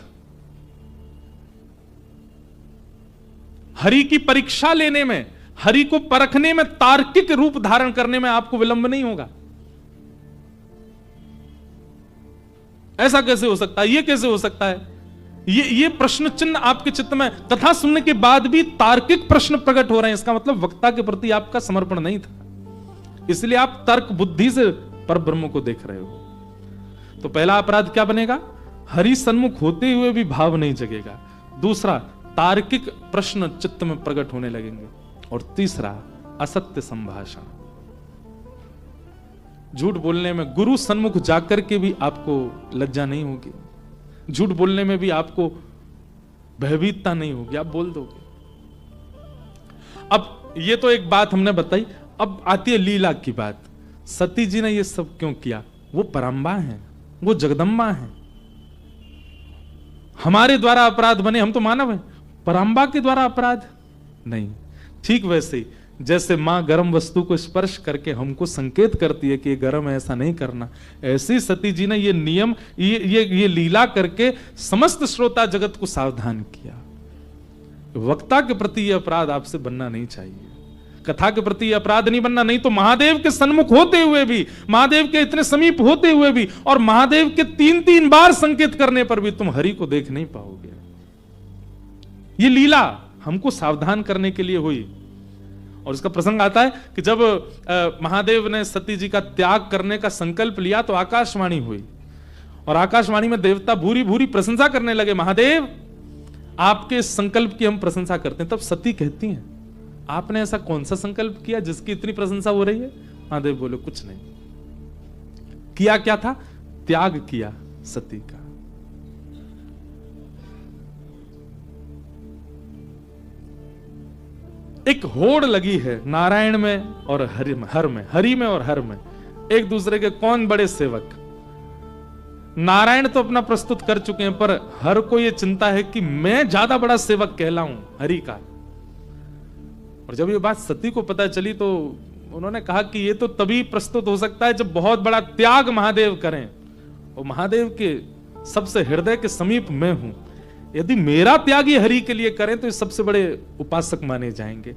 A: हरि की परीक्षा लेने में, हरि को परखने में, तार्किक रूप धारण करने में आपको विलंब नहीं होगा। ऐसा कैसे हो सकता है, ये कैसे हो सकता है? ये प्रश्न चिन्ह आपके चित्त में कथा सुनने के बाद भी तार्किक प्रश्न प्रकट हो रहे हैं, इसका मतलब वक्ता के प्रति आपका समर्पण नहीं था, इसलिए आप तर्क बुद्धि से परब्रह्म को देख रहे हो। तो पहला अपराध क्या बनेगा? हरि सन्मुख होते हुए भी भाव नहीं जगेगा। दूसरा, तार्किक प्रश्न चित्त में प्रकट होने लगेंगे। और तीसरा, असत्य संभाषण, झूठ बोलने में गुरु सन्मुख जाकर के भी आपको लज्जा नहीं होगी, झूठ बोलने में भी आपको भयभीतता नहीं होगी, आप बोल दोगे। अब ये तो एक बात हमने बताई, अब आती है लीला की बात। सती जी ने ये सब क्यों किया? वो परम्बा हैं, वो जगदम्बा हैं, हमारे द्वारा अपराध बने, हम तो मानव हैं, परम्बा के द्वारा अपराध नहीं। ठीक वैसे ही जैसे मां गर्म वस्तु को स्पर्श करके हमको संकेत करती है कि ये गर्म है, ऐसा नहीं करना, ऐसे ही सती जी ने ये नियम, ये लीला करके समस्त श्रोता जगत को सावधान किया। वक्ता के प्रति ये अपराध आपसे बनना नहीं चाहिए, कथा के प्रति अपराध नहीं बनना, नहीं तो महादेव के सन्मुख होते हुए भी, महादेव के इतने समीप होते हुए भी, और महादेव के 3-3 बार संकेत करने पर भी तुम हरि को देख नहीं पाओगे। ये लीला हमको सावधान करने के लिए हुई। और इसका प्रसंग आता है कि जब महादेव ने सती जी का त्याग करने का संकल्प लिया तो आकाशवाणी हुई, और आकाशवाणी में देवता भूरी भूरी प्रशंसा करने लगे, महादेव आपके संकल्प की हम प्रशंसा करते हैं। तब सती कहती हैं, आपने ऐसा कौन सा संकल्प किया जिसकी इतनी प्रशंसा हो रही है? महादेव बोले, कुछ नहीं किया। क्या था? त्याग किया सती का। एक होड़ लगी है नारायण में और हरि में, हरि में और हर में, एक दूसरे के कौन बड़े सेवक। नारायण तो अपना प्रस्तुत कर चुके हैं, पर हर को यह चिंता है कि मैं ज्यादा बड़ा सेवक कहलाऊं हरि का। और जब ये बात सती को पता चली तो उन्होंने कहा कि ये तो तभी प्रस्तुत हो सकता है जब बहुत बड़ा त्याग महादेव करें, और महादेव के सबसे हृदय के समीप मैं हूं। यदि मेरा त्याग ये हरि के लिए करें तो ये सबसे बड़े उपासक माने जाएंगे।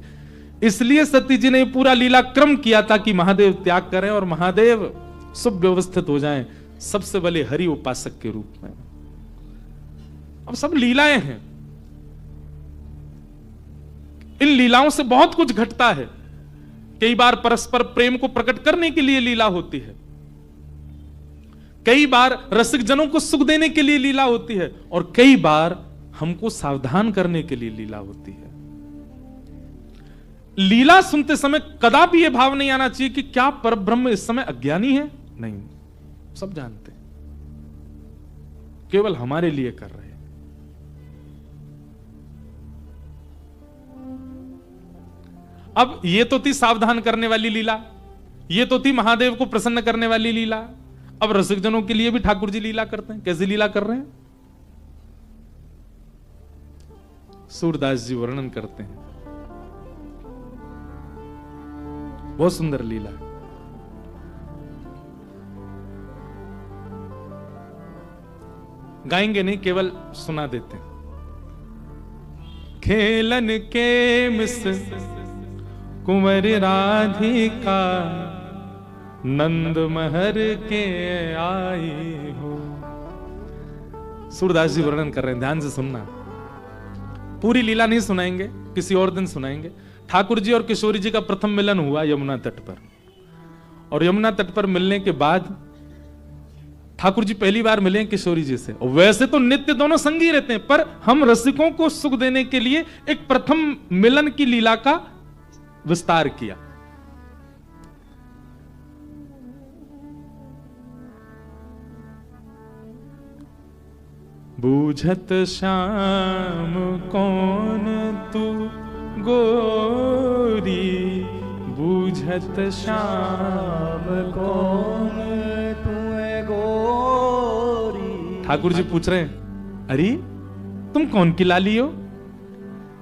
A: इसलिए सती जी ने पूरा लीला क्रम किया था कि महादेव त्याग करें और महादेव सुव्यवस्थित हो जाएं सबसे बड़े हरि उपासक के रूप में। अब सब लीलाएं हैं, इन लीलाओं से बहुत कुछ घटता है। कई बार परस्पर प्रेम को प्रकट करने के लिए लीला होती है, कई बार रसिक जनों को सुख देने के लिए लीला होती है, और कई बार हमको सावधान करने के लिए लीला होती है। लीला सुनते समय कदापि यह भाव नहीं आना चाहिए कि क्या परब्रह्म इस समय अज्ञानी है। नहीं, सब जानते हैं, केवल हमारे लिए कर रहे हैं। अब ये तो थी सावधान करने वाली लीला, ये तो थी महादेव को प्रसन्न करने वाली लीला। अब रसिकजनों के लिए भी ठाकुर जी लीला करते हैं। कैसी लीला कर रहे हैं? सूरदास जी वर्णन करते हैं, बहुत सुंदर लीला। गाएंगे नहीं, केवल सुना देते हैं। खेलन के मिस कुंवर राधिका, नंद महर के आई हो, सूरदास जी वर्णन कर रहे हैं, ध्यान से सुनना। पूरी लीला नहीं सुनाएंगे, किसी और दिन सुनाएंगे। ठाकुर जी और किशोरी जी का प्रथम मिलन हुआ यमुना तट पर, और यमुना तट पर मिलने के बाद ठाकुर जी पहली बार मिले किशोरी जी से। और वैसे तो नित्य दोनों संगी रहते हैं, पर हम रसिकों को सुख देने के लिए एक प्रथम मिलन की लीला का विस्तार किया। बूझत श्याम कौन तू गोरी, बूझत श्याम
B: कौन तू गोरी।
A: ठाकुर जी पूछ रहे हैं, अरे तुम कौन की लाली हो,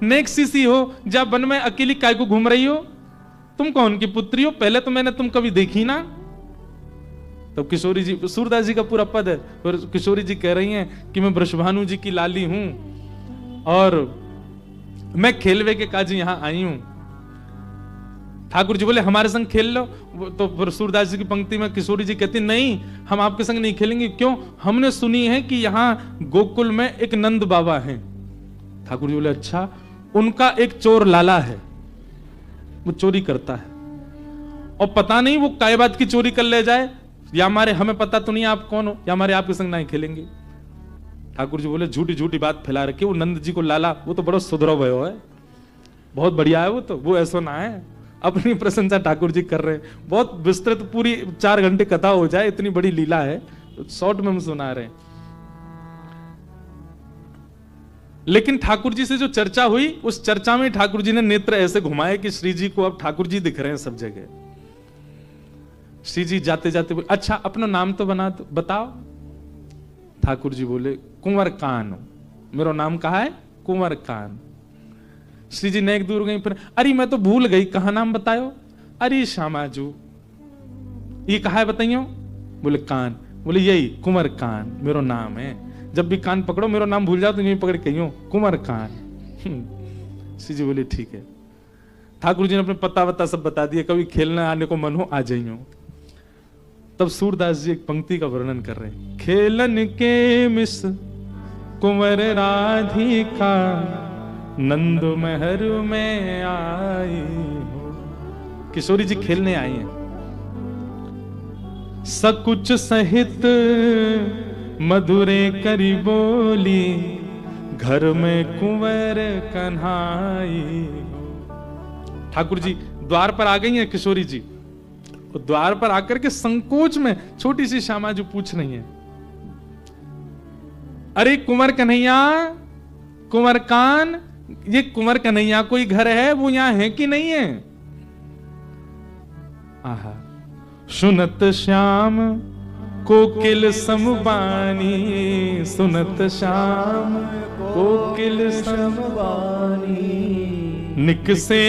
A: नेक सी हो, जा वन में अकेली काय को घूम रही हो, तुम कौन की पुत्री हो, पहले तो मैंने तुम कभी देखी ना। तब किशोरी जी, सूरदास जी का पूरा पद है, और किशोरी जी कह रही हैं कि मैं वृषभानु जी की लाली हूं और मैं खेलवे के काज यहां आई हूं। ठाकुर जी बोले हमारे संग खेल लो। तो सूरदास जी की पंक्ति में किशोरी जी कहती नहीं, हम आपके संग नहीं खेलेंगे। क्यों? हमने सुनी है कि यहां गोकुल में एक नंद बाबा हैं। ठाकुर जी बोले अच्छा, उनका एक चोर लाला है, वो चोरी करता है, और पता नहीं वो काय बात की चोरी कर ले जाए, या हमारे हमें पता तो नहीं आप कौन हो, या हमारे आपके संग नहीं खेलेंगे। ठाकुर जी बोले झूठी झूठी बात फैला रखी, वो नंद जी को लाला, वो तो बड़ा सुधरा भयो है, बहुत बढ़िया है, वो तो ऐसा ना है। अपनी प्रशंसा ठाकुर जी कर रहे हैं। बहुत विस्तृत पूरी 4 घंटे कथा हो जाए, इतनी बड़ी लीला है, तो शॉर्ट में हम सुना रहे हैं। लेकिन ठाकुर जी से जो चर्चा हुई, उस चर्चा में ठाकुर जी ने नेत्र ऐसे घुमाए कि श्री जी को अब ठाकुर जी दिख रहे हैं सब जगह। श्री जी जाते जाते बोले अच्छा अपना नाम तो बताओ। ठाकुर जी बोले कुंवर कान, मेरा नाम कहा है कुंवर कान। श्री जी नेक दूर गई, फिर अरे मैं तो भूल गई, कहा नाम बतायो। अरे श्यामाजू, ये कहा है बताइयो। बोले कान। बोले यही कुंवर कान मेरा नाम है, जब भी कान पकड़ो मेरा नाम भूल जाओ तो यही पकड़ कहियो कुंवर कान। श्री जी बोले ठीक है। ठाकुर जी ने अपने पता वत्ता सब बता दिए, कभी खेलने आने को मन हो आ जाइयो। तब सूरदास जी एक पंक्ति का वर्णन कर रहे हैं, खेलन के मिस कुंवर राधिका, नंद महर में आई हो। किशोरी जी खेलने आई हैं। सकुच सहित मधुरे करी बोली, घर में कुंवर कन्हाई हो। ठाकुर जी द्वार पर आ गई हैं किशोरी जी, द्वार पर आकर के संकोच में छोटी सी श्यामा जो पूछ रही है, अरे कुंवर कन्हैया, कुंवर कान, ये कुंवर कन्हैया कोई घर है, वो यहां है कि नहीं है? आहा, सुनत श्याम कोकिल समबानी, सुनत श्याम कोकिल समबानी, निक से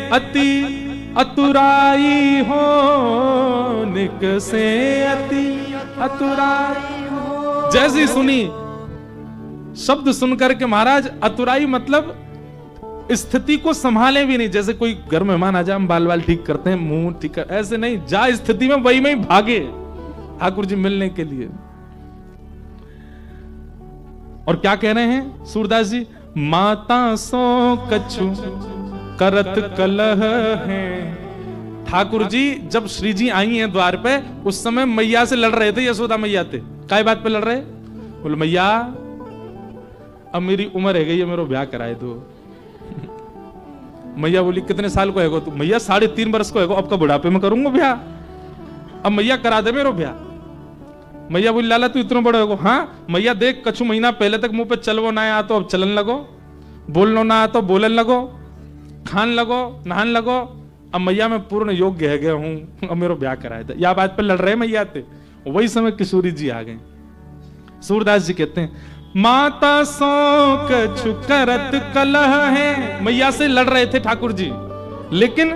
A: अति अतुराई हो, निक से अति अतुराई हो। जैसी सुनी शब्द सुनकर के महाराज, अतुराई मतलब स्थिति को संभाले भी नहीं। जैसे कोई घर मेहमान आ जाए, हम बाल ठीक करते हैं, मुंह ठीक कर, ऐसे नहीं, जा स्थिति में वही में भागे ठाकुर जी मिलने के लिए। और क्या कह रहे हैं सूरदास जी, माता सो कछु करत कलह है। ठाकुर जी जब श्री जी आई हैं द्वार पे, उस समय मैया से लड़ रहे थे, यशोदा मैया थे। काय बात पे लड़ रहे? बोले मैया अब मेरी उम्र है गई है, मेरा ब्याह कराए दो। मैया बोली कितने साल को है तू? मैया 3.5 वर्ष को है, अब का बुढ़ापे में करूंगा ब्याह, अब मैया करा दे मेरा ब्याह। मैया बोली लाला तू इतना बड़ा हो? हाँ मैया देख, कछु महीना पहले तक मुंह पे चलवो ना आया तो अब चलन लगो, बोलनो ना आया तो बोलन लगो, खान लगो, नहान लगो। अब मैया मैं पूर्ण योग्य है गया हूं, अब मेरा ब्याह कराया था। या बात पे लड़ रहे मैया थे। वही समय किशोरी जी आ गए। सूरदास जी कहते हैं माता सो कछु करत कलह है। मैया से लड़ रहे थे ठाकुर जी, लेकिन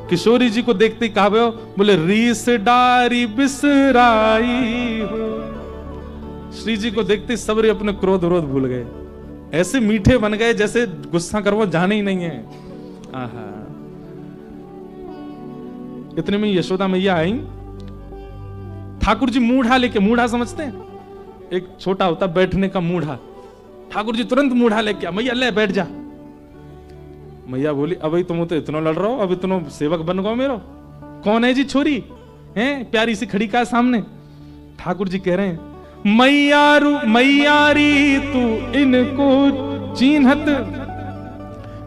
A: किशोरी जी को देखते ही कहा बोले रीस डारी बिसराई हो। श्री जी को देखते सबरे अपने क्रोध विरोध भूल गए, ऐसे मीठे बन गए जैसे गुस्सा करो जाने ही नहीं है। आहा, इतने में यशोदा मैया आई। ठाकुर जी मूढ़ा लेके, मूढ़ा समझते हैं एक छोटा होता बैठने का मूढ़ा, ठाकुर जी तुरंत मूढ़ा लेके आ, मैया ले बैठ जा। मैया बोली अभी तुम तो इतना लड़ रहे हो, अब इतना सेवक बन गो मेरो, कौन है जी छोरी हैं प्यारी सी खड़ी का सामने। ठाकुर जी कह रहे हैं मैयारी तू इनको चिन्हत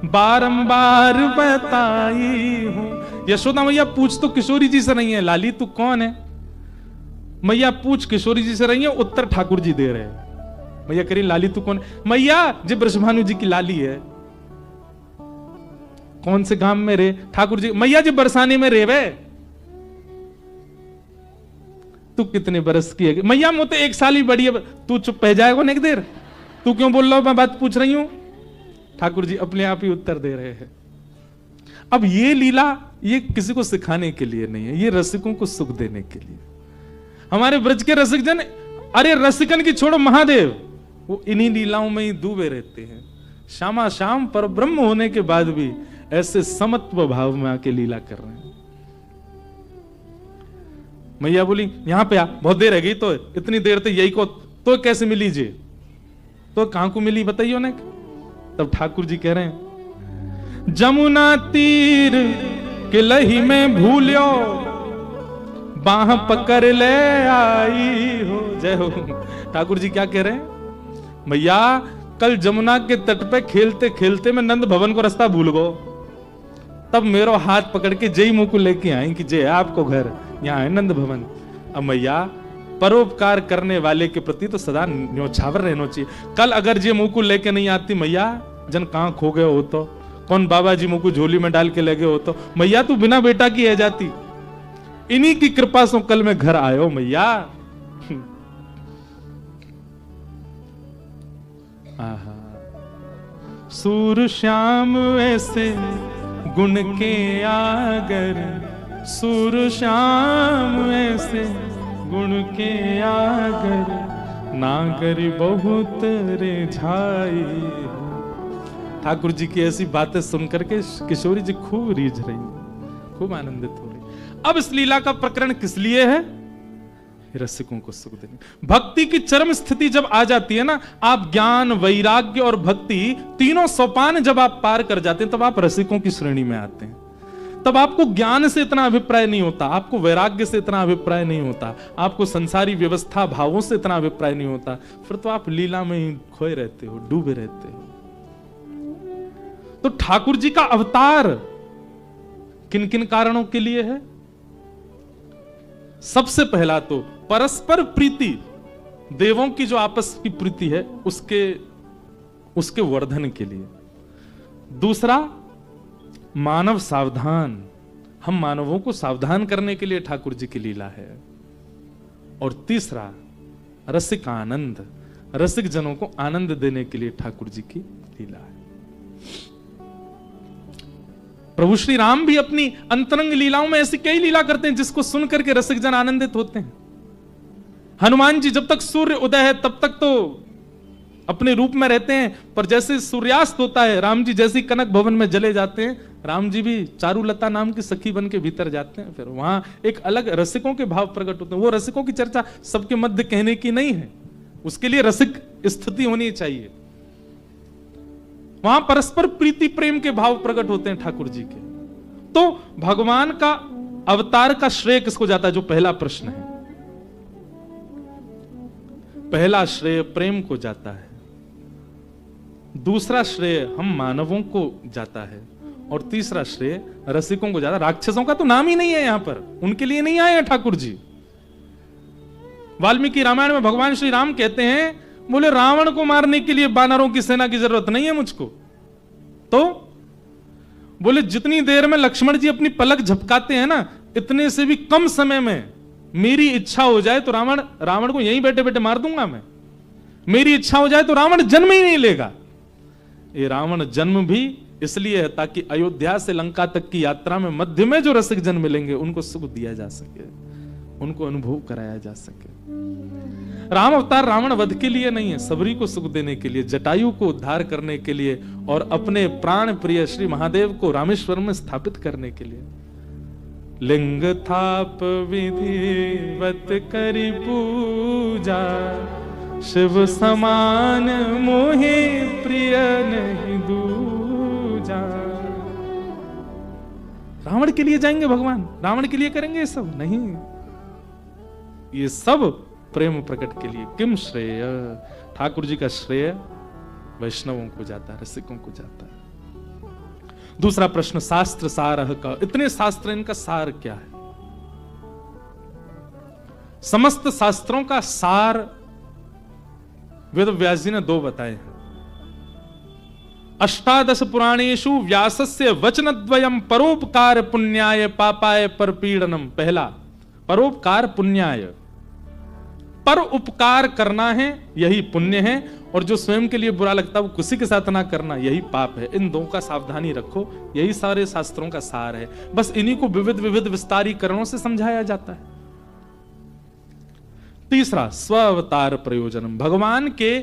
A: बारंबार बताई हूं। यशोदा मैया पूछ तो किशोरी जी से नहीं है, लाली तू कौन है? मैया पूछ किशोरी जी से रही है, उत्तर ठाकुर जी दे रहे हैं। मैया करी लाली तू कौन? मैया जी ब्रजभानु जी की लाली है। कौन से गांव में रे? ठाकुर जी मैया जी बरसाने में रे वे। तू कितने बरस की है? मैया मोते 1 साल ही बड़ी है। तू चुप रह जाएगा नेक देर, तू क्यों बोल रहा हो, मैं बात पूछ रही हूं। ठाकुर जी अपने आप ही उत्तर दे रहे हैं। अब ये लीला ये किसी को सिखाने के लिए नहीं है, ये रसिकों को सुख देने के लिए। हमारे ब्रज के रसिक जन, अरे रसिकन की छोड़ो महादेव, वो इन्हीं लीलाओं में ही डूबे रहते हैं। श्यामा श्याम पर ब्रह्म होने के बाद भी ऐसे समत्व भाव में आके लीला कर रहे हैं। मैया बोली यहां पे आ, बहुत देर रह गई तो, इतनी देर तक यही को तो कैसे मिली जी? तो कहां को मिली बताइए ना। तब ठाकुर जी कह रहे हैं जमुना तीर के लही में भूलियो बाह पकड़ ले आई हो। जय हो। ठाकुर जी क्या कह रहे हैं? मैया कल जमुना के तट पे खेलते खेलते मैं नंद भवन को रास्ता भूल गो, तब मेरो हाथ पकड़ के जय मुंह को लेके आई कि जय आपको घर यहाँ है नंद भवन। अब मैया परोपकार करने वाले के प्रति तो सदा न्योछावर रहना चाहिए। कल अगर जे मुंह को लेके नहीं आती मैया, जन कहां खो गए हो तो, कौन बाबा जी मुंह को झोली में डाल के ले गए हो तो, मैया तू बिना बेटा की रह जाती। इन्हीं की कृपा से कल मैं घर आयो मैया। आहा सूर श्याम ऐसे गुण के आगर, सूर श्याम ऐसे गुण के आगर, नागर बहुत रे झाई। ठाकुर जी की ऐसी बातें सुनकर के किशोरी जी खूब रीझ रही, खूब आनंदित हो रही। अब इस लीला का प्रकरण किस लिए है? रसिकों को सुख देने। भक्ति की चरम स्थिति जब आ जाती है ना, आप ज्ञान वैराग्य और भक्ति तीनों सोपान जब आप पार कर जाते हैं, तब आप रसिकों की श्रेणी में आते हैं। तब आपको ज्ञान से इतना अभिप्राय नहीं होता, आपको वैराग्य से इतना अभिप्राय नहीं होता, आपको संसारी व्यवस्था भावों से इतना अभिप्राय नहीं होता। फिर तो आप लीला में ही खोए रहते हो, डूबे रहते हो। तो ठाकुर जी का अवतार किन किन कारणों के लिए है? सबसे पहला तो परस्पर प्रीति, देवों की जो आपस की प्रीति है उसके वर्धन के लिए। दूसरा मानव सावधान, हम मानवों को सावधान करने के लिए ठाकुर जी की लीला है। और तीसरा रसिक आनंद, रसिक जनों को आनंद देने के लिए ठाकुर जी की लीला है। प्रभु श्री राम भी अपनी अंतरंग लीलाओं में ऐसी कई लीला करते हैं जिसको सुनकर के रसिक जन आनंदित होते हैं। हनुमान जी जब तक सूर्य उदय है तब तक तो अपने रूप में रहते हैं, पर जैसे सूर्यास्त होता है, राम जी जैसे कनक भवन में जले जाते हैं, राम जी भी चारुलता नाम की सखी बन के भीतर जाते हैं। फिर वहां एक अलग रसिकों के भाव प्रकट होते हैं। वो रसिकों की चर्चा सबके मध्य कहने की नहीं है, उसके लिए रसिक स्थिति होनी चाहिए। वहां परस्पर प्रीति प्रेम के भाव प्रकट होते हैं ठाकुर जी के। तो भगवान का अवतार का श्रेय किसको जाता है? जो पहला प्रश्न है, पहला श्रेय प्रेम को जाता है, दूसरा श्रेय हम मानवों को जाता है, और तीसरा श्रेय रसिकों को जाता है। राक्षसों का तो नाम ही नहीं है यहां पर, उनके लिए नहीं आए हैं ठाकुर जी। वाल्मीकि रामायण में भगवान श्री राम कहते हैं, बोले रावण को मारने के लिए वानरों की सेना की जरूरत नहीं है मुझको। तो बोले जितनी देर में लक्ष्मण जी अपनी पलक झपकाते हैं ना, इतने से भी कम समय में मेरी इच्छा हो जाए तो रावण को यहीं बैठे बैठे मार दूंगा मैं। मेरी इच्छा हो जाए तो रावण जन्म ही नहीं लेगा। ये रावण जन्म भी इसलिए है ताकि अयोध्या से लंका तक की यात्रा में मध्य में जो रसिक जन मिलेंगे उनको सुख दिया जा सके, उनको अनुभव कराया जा सके। राम अवतार रावण वध के लिए नहीं है, सबरी को सुख देने के लिए, जटायु को उद्धार करने के लिए, और अपने प्राण प्रिय श्री महादेव को रामेश्वर में स्थापित करने के लिए। लिंग थाप विधिवत करी पूजा, शिव समान मोहे प्रिय नहीं दूजा। रावण के लिए जाएंगे भगवान, रावण के लिए करेंगे ये सब नहीं, ये सब प्रेम प्रकट के लिए। किम श्रेय, ठाकुर जी का श्रेय वैष्णवों को जाता है, रसिकों को जाता है। दूसरा प्रश्न शास्त्र सारह का, इतने शास्त्र, इनका सार क्या है? समस्त शास्त्रों का सार वेद व्यास जी ने 2 बताए हैं। अष्टादश पुराणेषु व्यासस्य वचनद्वयम् परोपकार पुण्याय पापाय परपीडनम। पहला परोपकार पुण्याय, पर उपकार करना है यही पुण्य है, और जो स्वयं के लिए बुरा लगता है वो किसी के साथ ना करना यही पाप है। इन 2 का सावधानी रखो, यही सारे शास्त्रों का सार है। बस इन्हीं को विविध विविध विस्तारीकरणों से समझाया जाता है। तीसरा स्व अवतार प्रयोजनम, भगवान के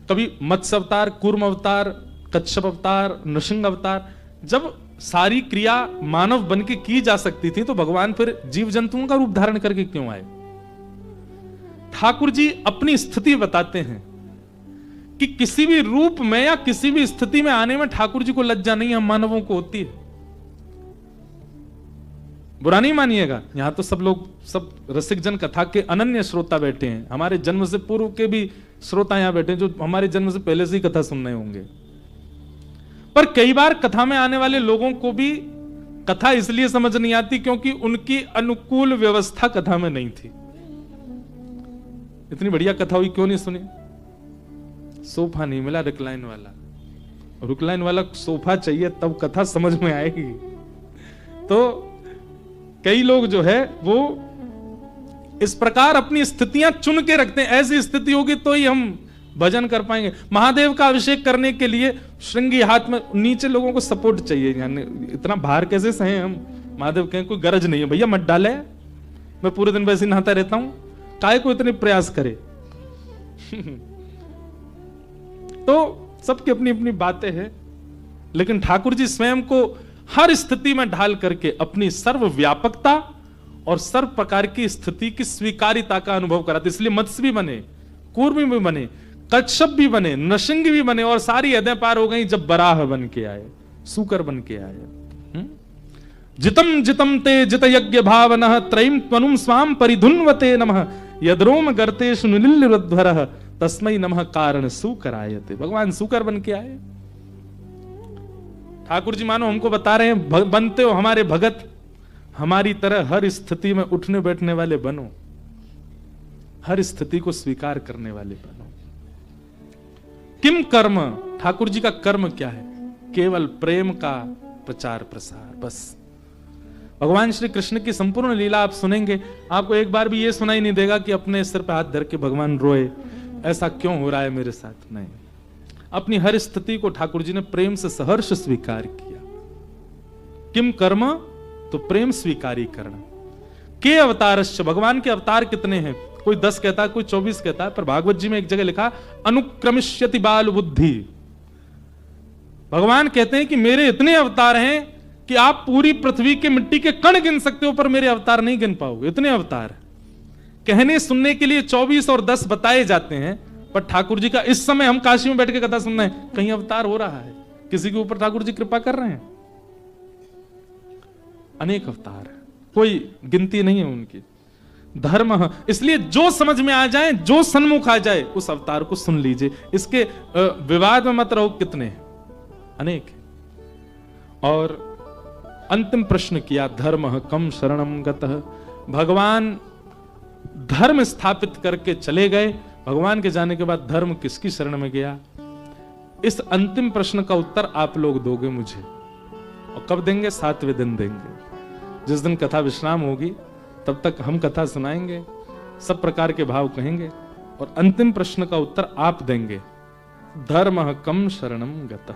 A: कभी मत्स्य अवतार, कूर्म अवतार, कच्छप अवतार, नृसिंह अवतार, जब सारी क्रिया मानव बन के की जा सकती थी तो भगवान फिर जीव जंतुओं का रूप धारण करके क्यों आए? ठाकुर जी अपनी स्थिति बताते हैं कि किसी भी रूप में या किसी भी स्थिति में आने में ठाकुर जी को लज्जा नहीं, हम मानवों को होती है। बुरा नहीं मानिएगा, यहां तो सब लोग, सब रसिक जन कथा के अनन्य श्रोता बैठे हैं, हमारे जन्म से पूर्व के भी श्रोता यहां बैठे हैं जो हमारे जन्म से पहले से ही कथा सुन रहे होंगे। पर कई बार कथा में आने वाले लोगों को भी कथा इसलिए समझ नहीं आती क्योंकि उनकी अनुकूल व्यवस्था कथा में नहीं थी। इतनी बढ़िया कथा हुई, क्यों नहीं सुनी? सोफा नहीं मिला रिक्लाइन वाला, रिक्लाइन वाला सोफा चाहिए तब कथा समझ में आएगी। तो कई लोग जो है वो इस प्रकार अपनी स्थितियां चुन के रखते हैं, ऐसी स्थिति होगी तो ही हम भजन कर पाएंगे। महादेव का अभिषेक करने के लिए श्रृंगी हाथ में, नीचे लोगों को सपोर्ट चाहिए, यानी इतना भार कैसे सहे हम? महादेव कहें कोई गरज नहीं है भैया मत डाले, मैं पूरे दिन वैसे नहाता रहता हूं, काहे को इतने प्रयास करे? तो सबकी अपनी अपनी बातें हैं, लेकिन ठाकुर जी स्वयं को हर स्थिति में ढाल करके अपनी सर्वव्यापकता और सर्व प्रकार की स्थिति की स्वीकारिता का अनुभव कराते। इसलिए मत्स्य भी बने, कूर्म भी बने, कच्छप भी बने, नृसिंह भी बने, और सारी हदें पार हो गई जब बराह बन के आए, सूकर बन के आए। जितम जितम ते जित यज्ञ भावनः त्रयीम त्वनुम स्वाम परिधुन्वते नमः यद्रोम गर्तेषु निलिल्लुरध्वरः तस्मै नमः कारण सूकरायते। भगवान सूकर बन के आए। ठाकुर जी मानो हमको बता रहे हैं, बनते हो हमारे भगत, हमारी तरह हर स्थिति में उठने बैठने वाले बनो, हर स्थिति को स्वीकार करने वाले बनो। किम कर्म, ठाकुर जी का कर्म क्या है? केवल प्रेम का प्रचार प्रसार, बस। भगवान श्री कृष्ण की संपूर्ण लीला आप सुनेंगे, आपको एक बार भी ये सुनाई नहीं देगा कि अपने सिर पे हाथ धर के भगवान रोए, ऐसा क्यों हो रहा है मेरे साथ, नहीं। अपनी हर स्थिति को ठाकुर जी ने प्रेम से सहर्ष स्वीकार किया। किम कर्म, तो प्रेम स्वीकारीकरण। के अवतारश्च, भगवान के अवतार कितने हैं? कोई 10 कहता है, कोई 24 कहता है, पर भागवत जी में एक जगह लिखा अनुक्रमिष्यति बाल बुद्धि। भगवान कहते हैं कि मेरे इतने अवतार हैं कि आप पूरी पृथ्वी के मिट्टी के कण गिन सकते हो, पर मेरे अवतार नहीं गिन पाओगे, इतने अवतार। कहने सुनने के लिए 24 और 10 बताए जाते हैं, पर ठाकुर जी का इस समय हम काशी में बैठ के कथा सुन रहे हैं, कहीं अवतार हो रहा है, किसी के ऊपर ठाकुर जी कृपा कर रहे हैं? अनेक अवतार है, कोई गिनती नहीं है उनकी। धर्म, इसलिए जो समझ में आ जाए, जो सन्मुख आ जाए, उस अवतार को सुन लीजिए। इसके विवाद में मत रहो, कितने हैं, अनेक है। और अंतिम प्रश्न किया, धर्म कम शरणम गतः। भगवान धर्म स्थापित करके चले गए, भगवान के जाने के बाद धर्म किसकी शरण में गया? इस अंतिम प्रश्न का उत्तर आप लोग दोगे मुझे, और कब देंगे? 7वें दिन देंगे, जिस दिन कथा विश्राम होगी। तब तक हम कथा सुनाएंगे, सब प्रकार के भाव कहेंगे, और अंतिम प्रश्न का उत्तर आप देंगे, धर्म कम शरणम गतः।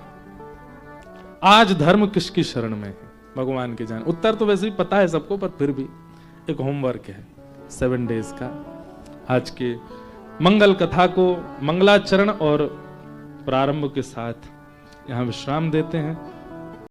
A: आज धर्म किसकी शरण में है? भगवान के जान। उत्तर तो वैसे भी पता है सबको, पर फिर भी एक होमवर्क है 7 डेज का। आज के मंगल कथा को मंगलाचरण और प्रारंभ के साथ यहां विश्राम देते हैं।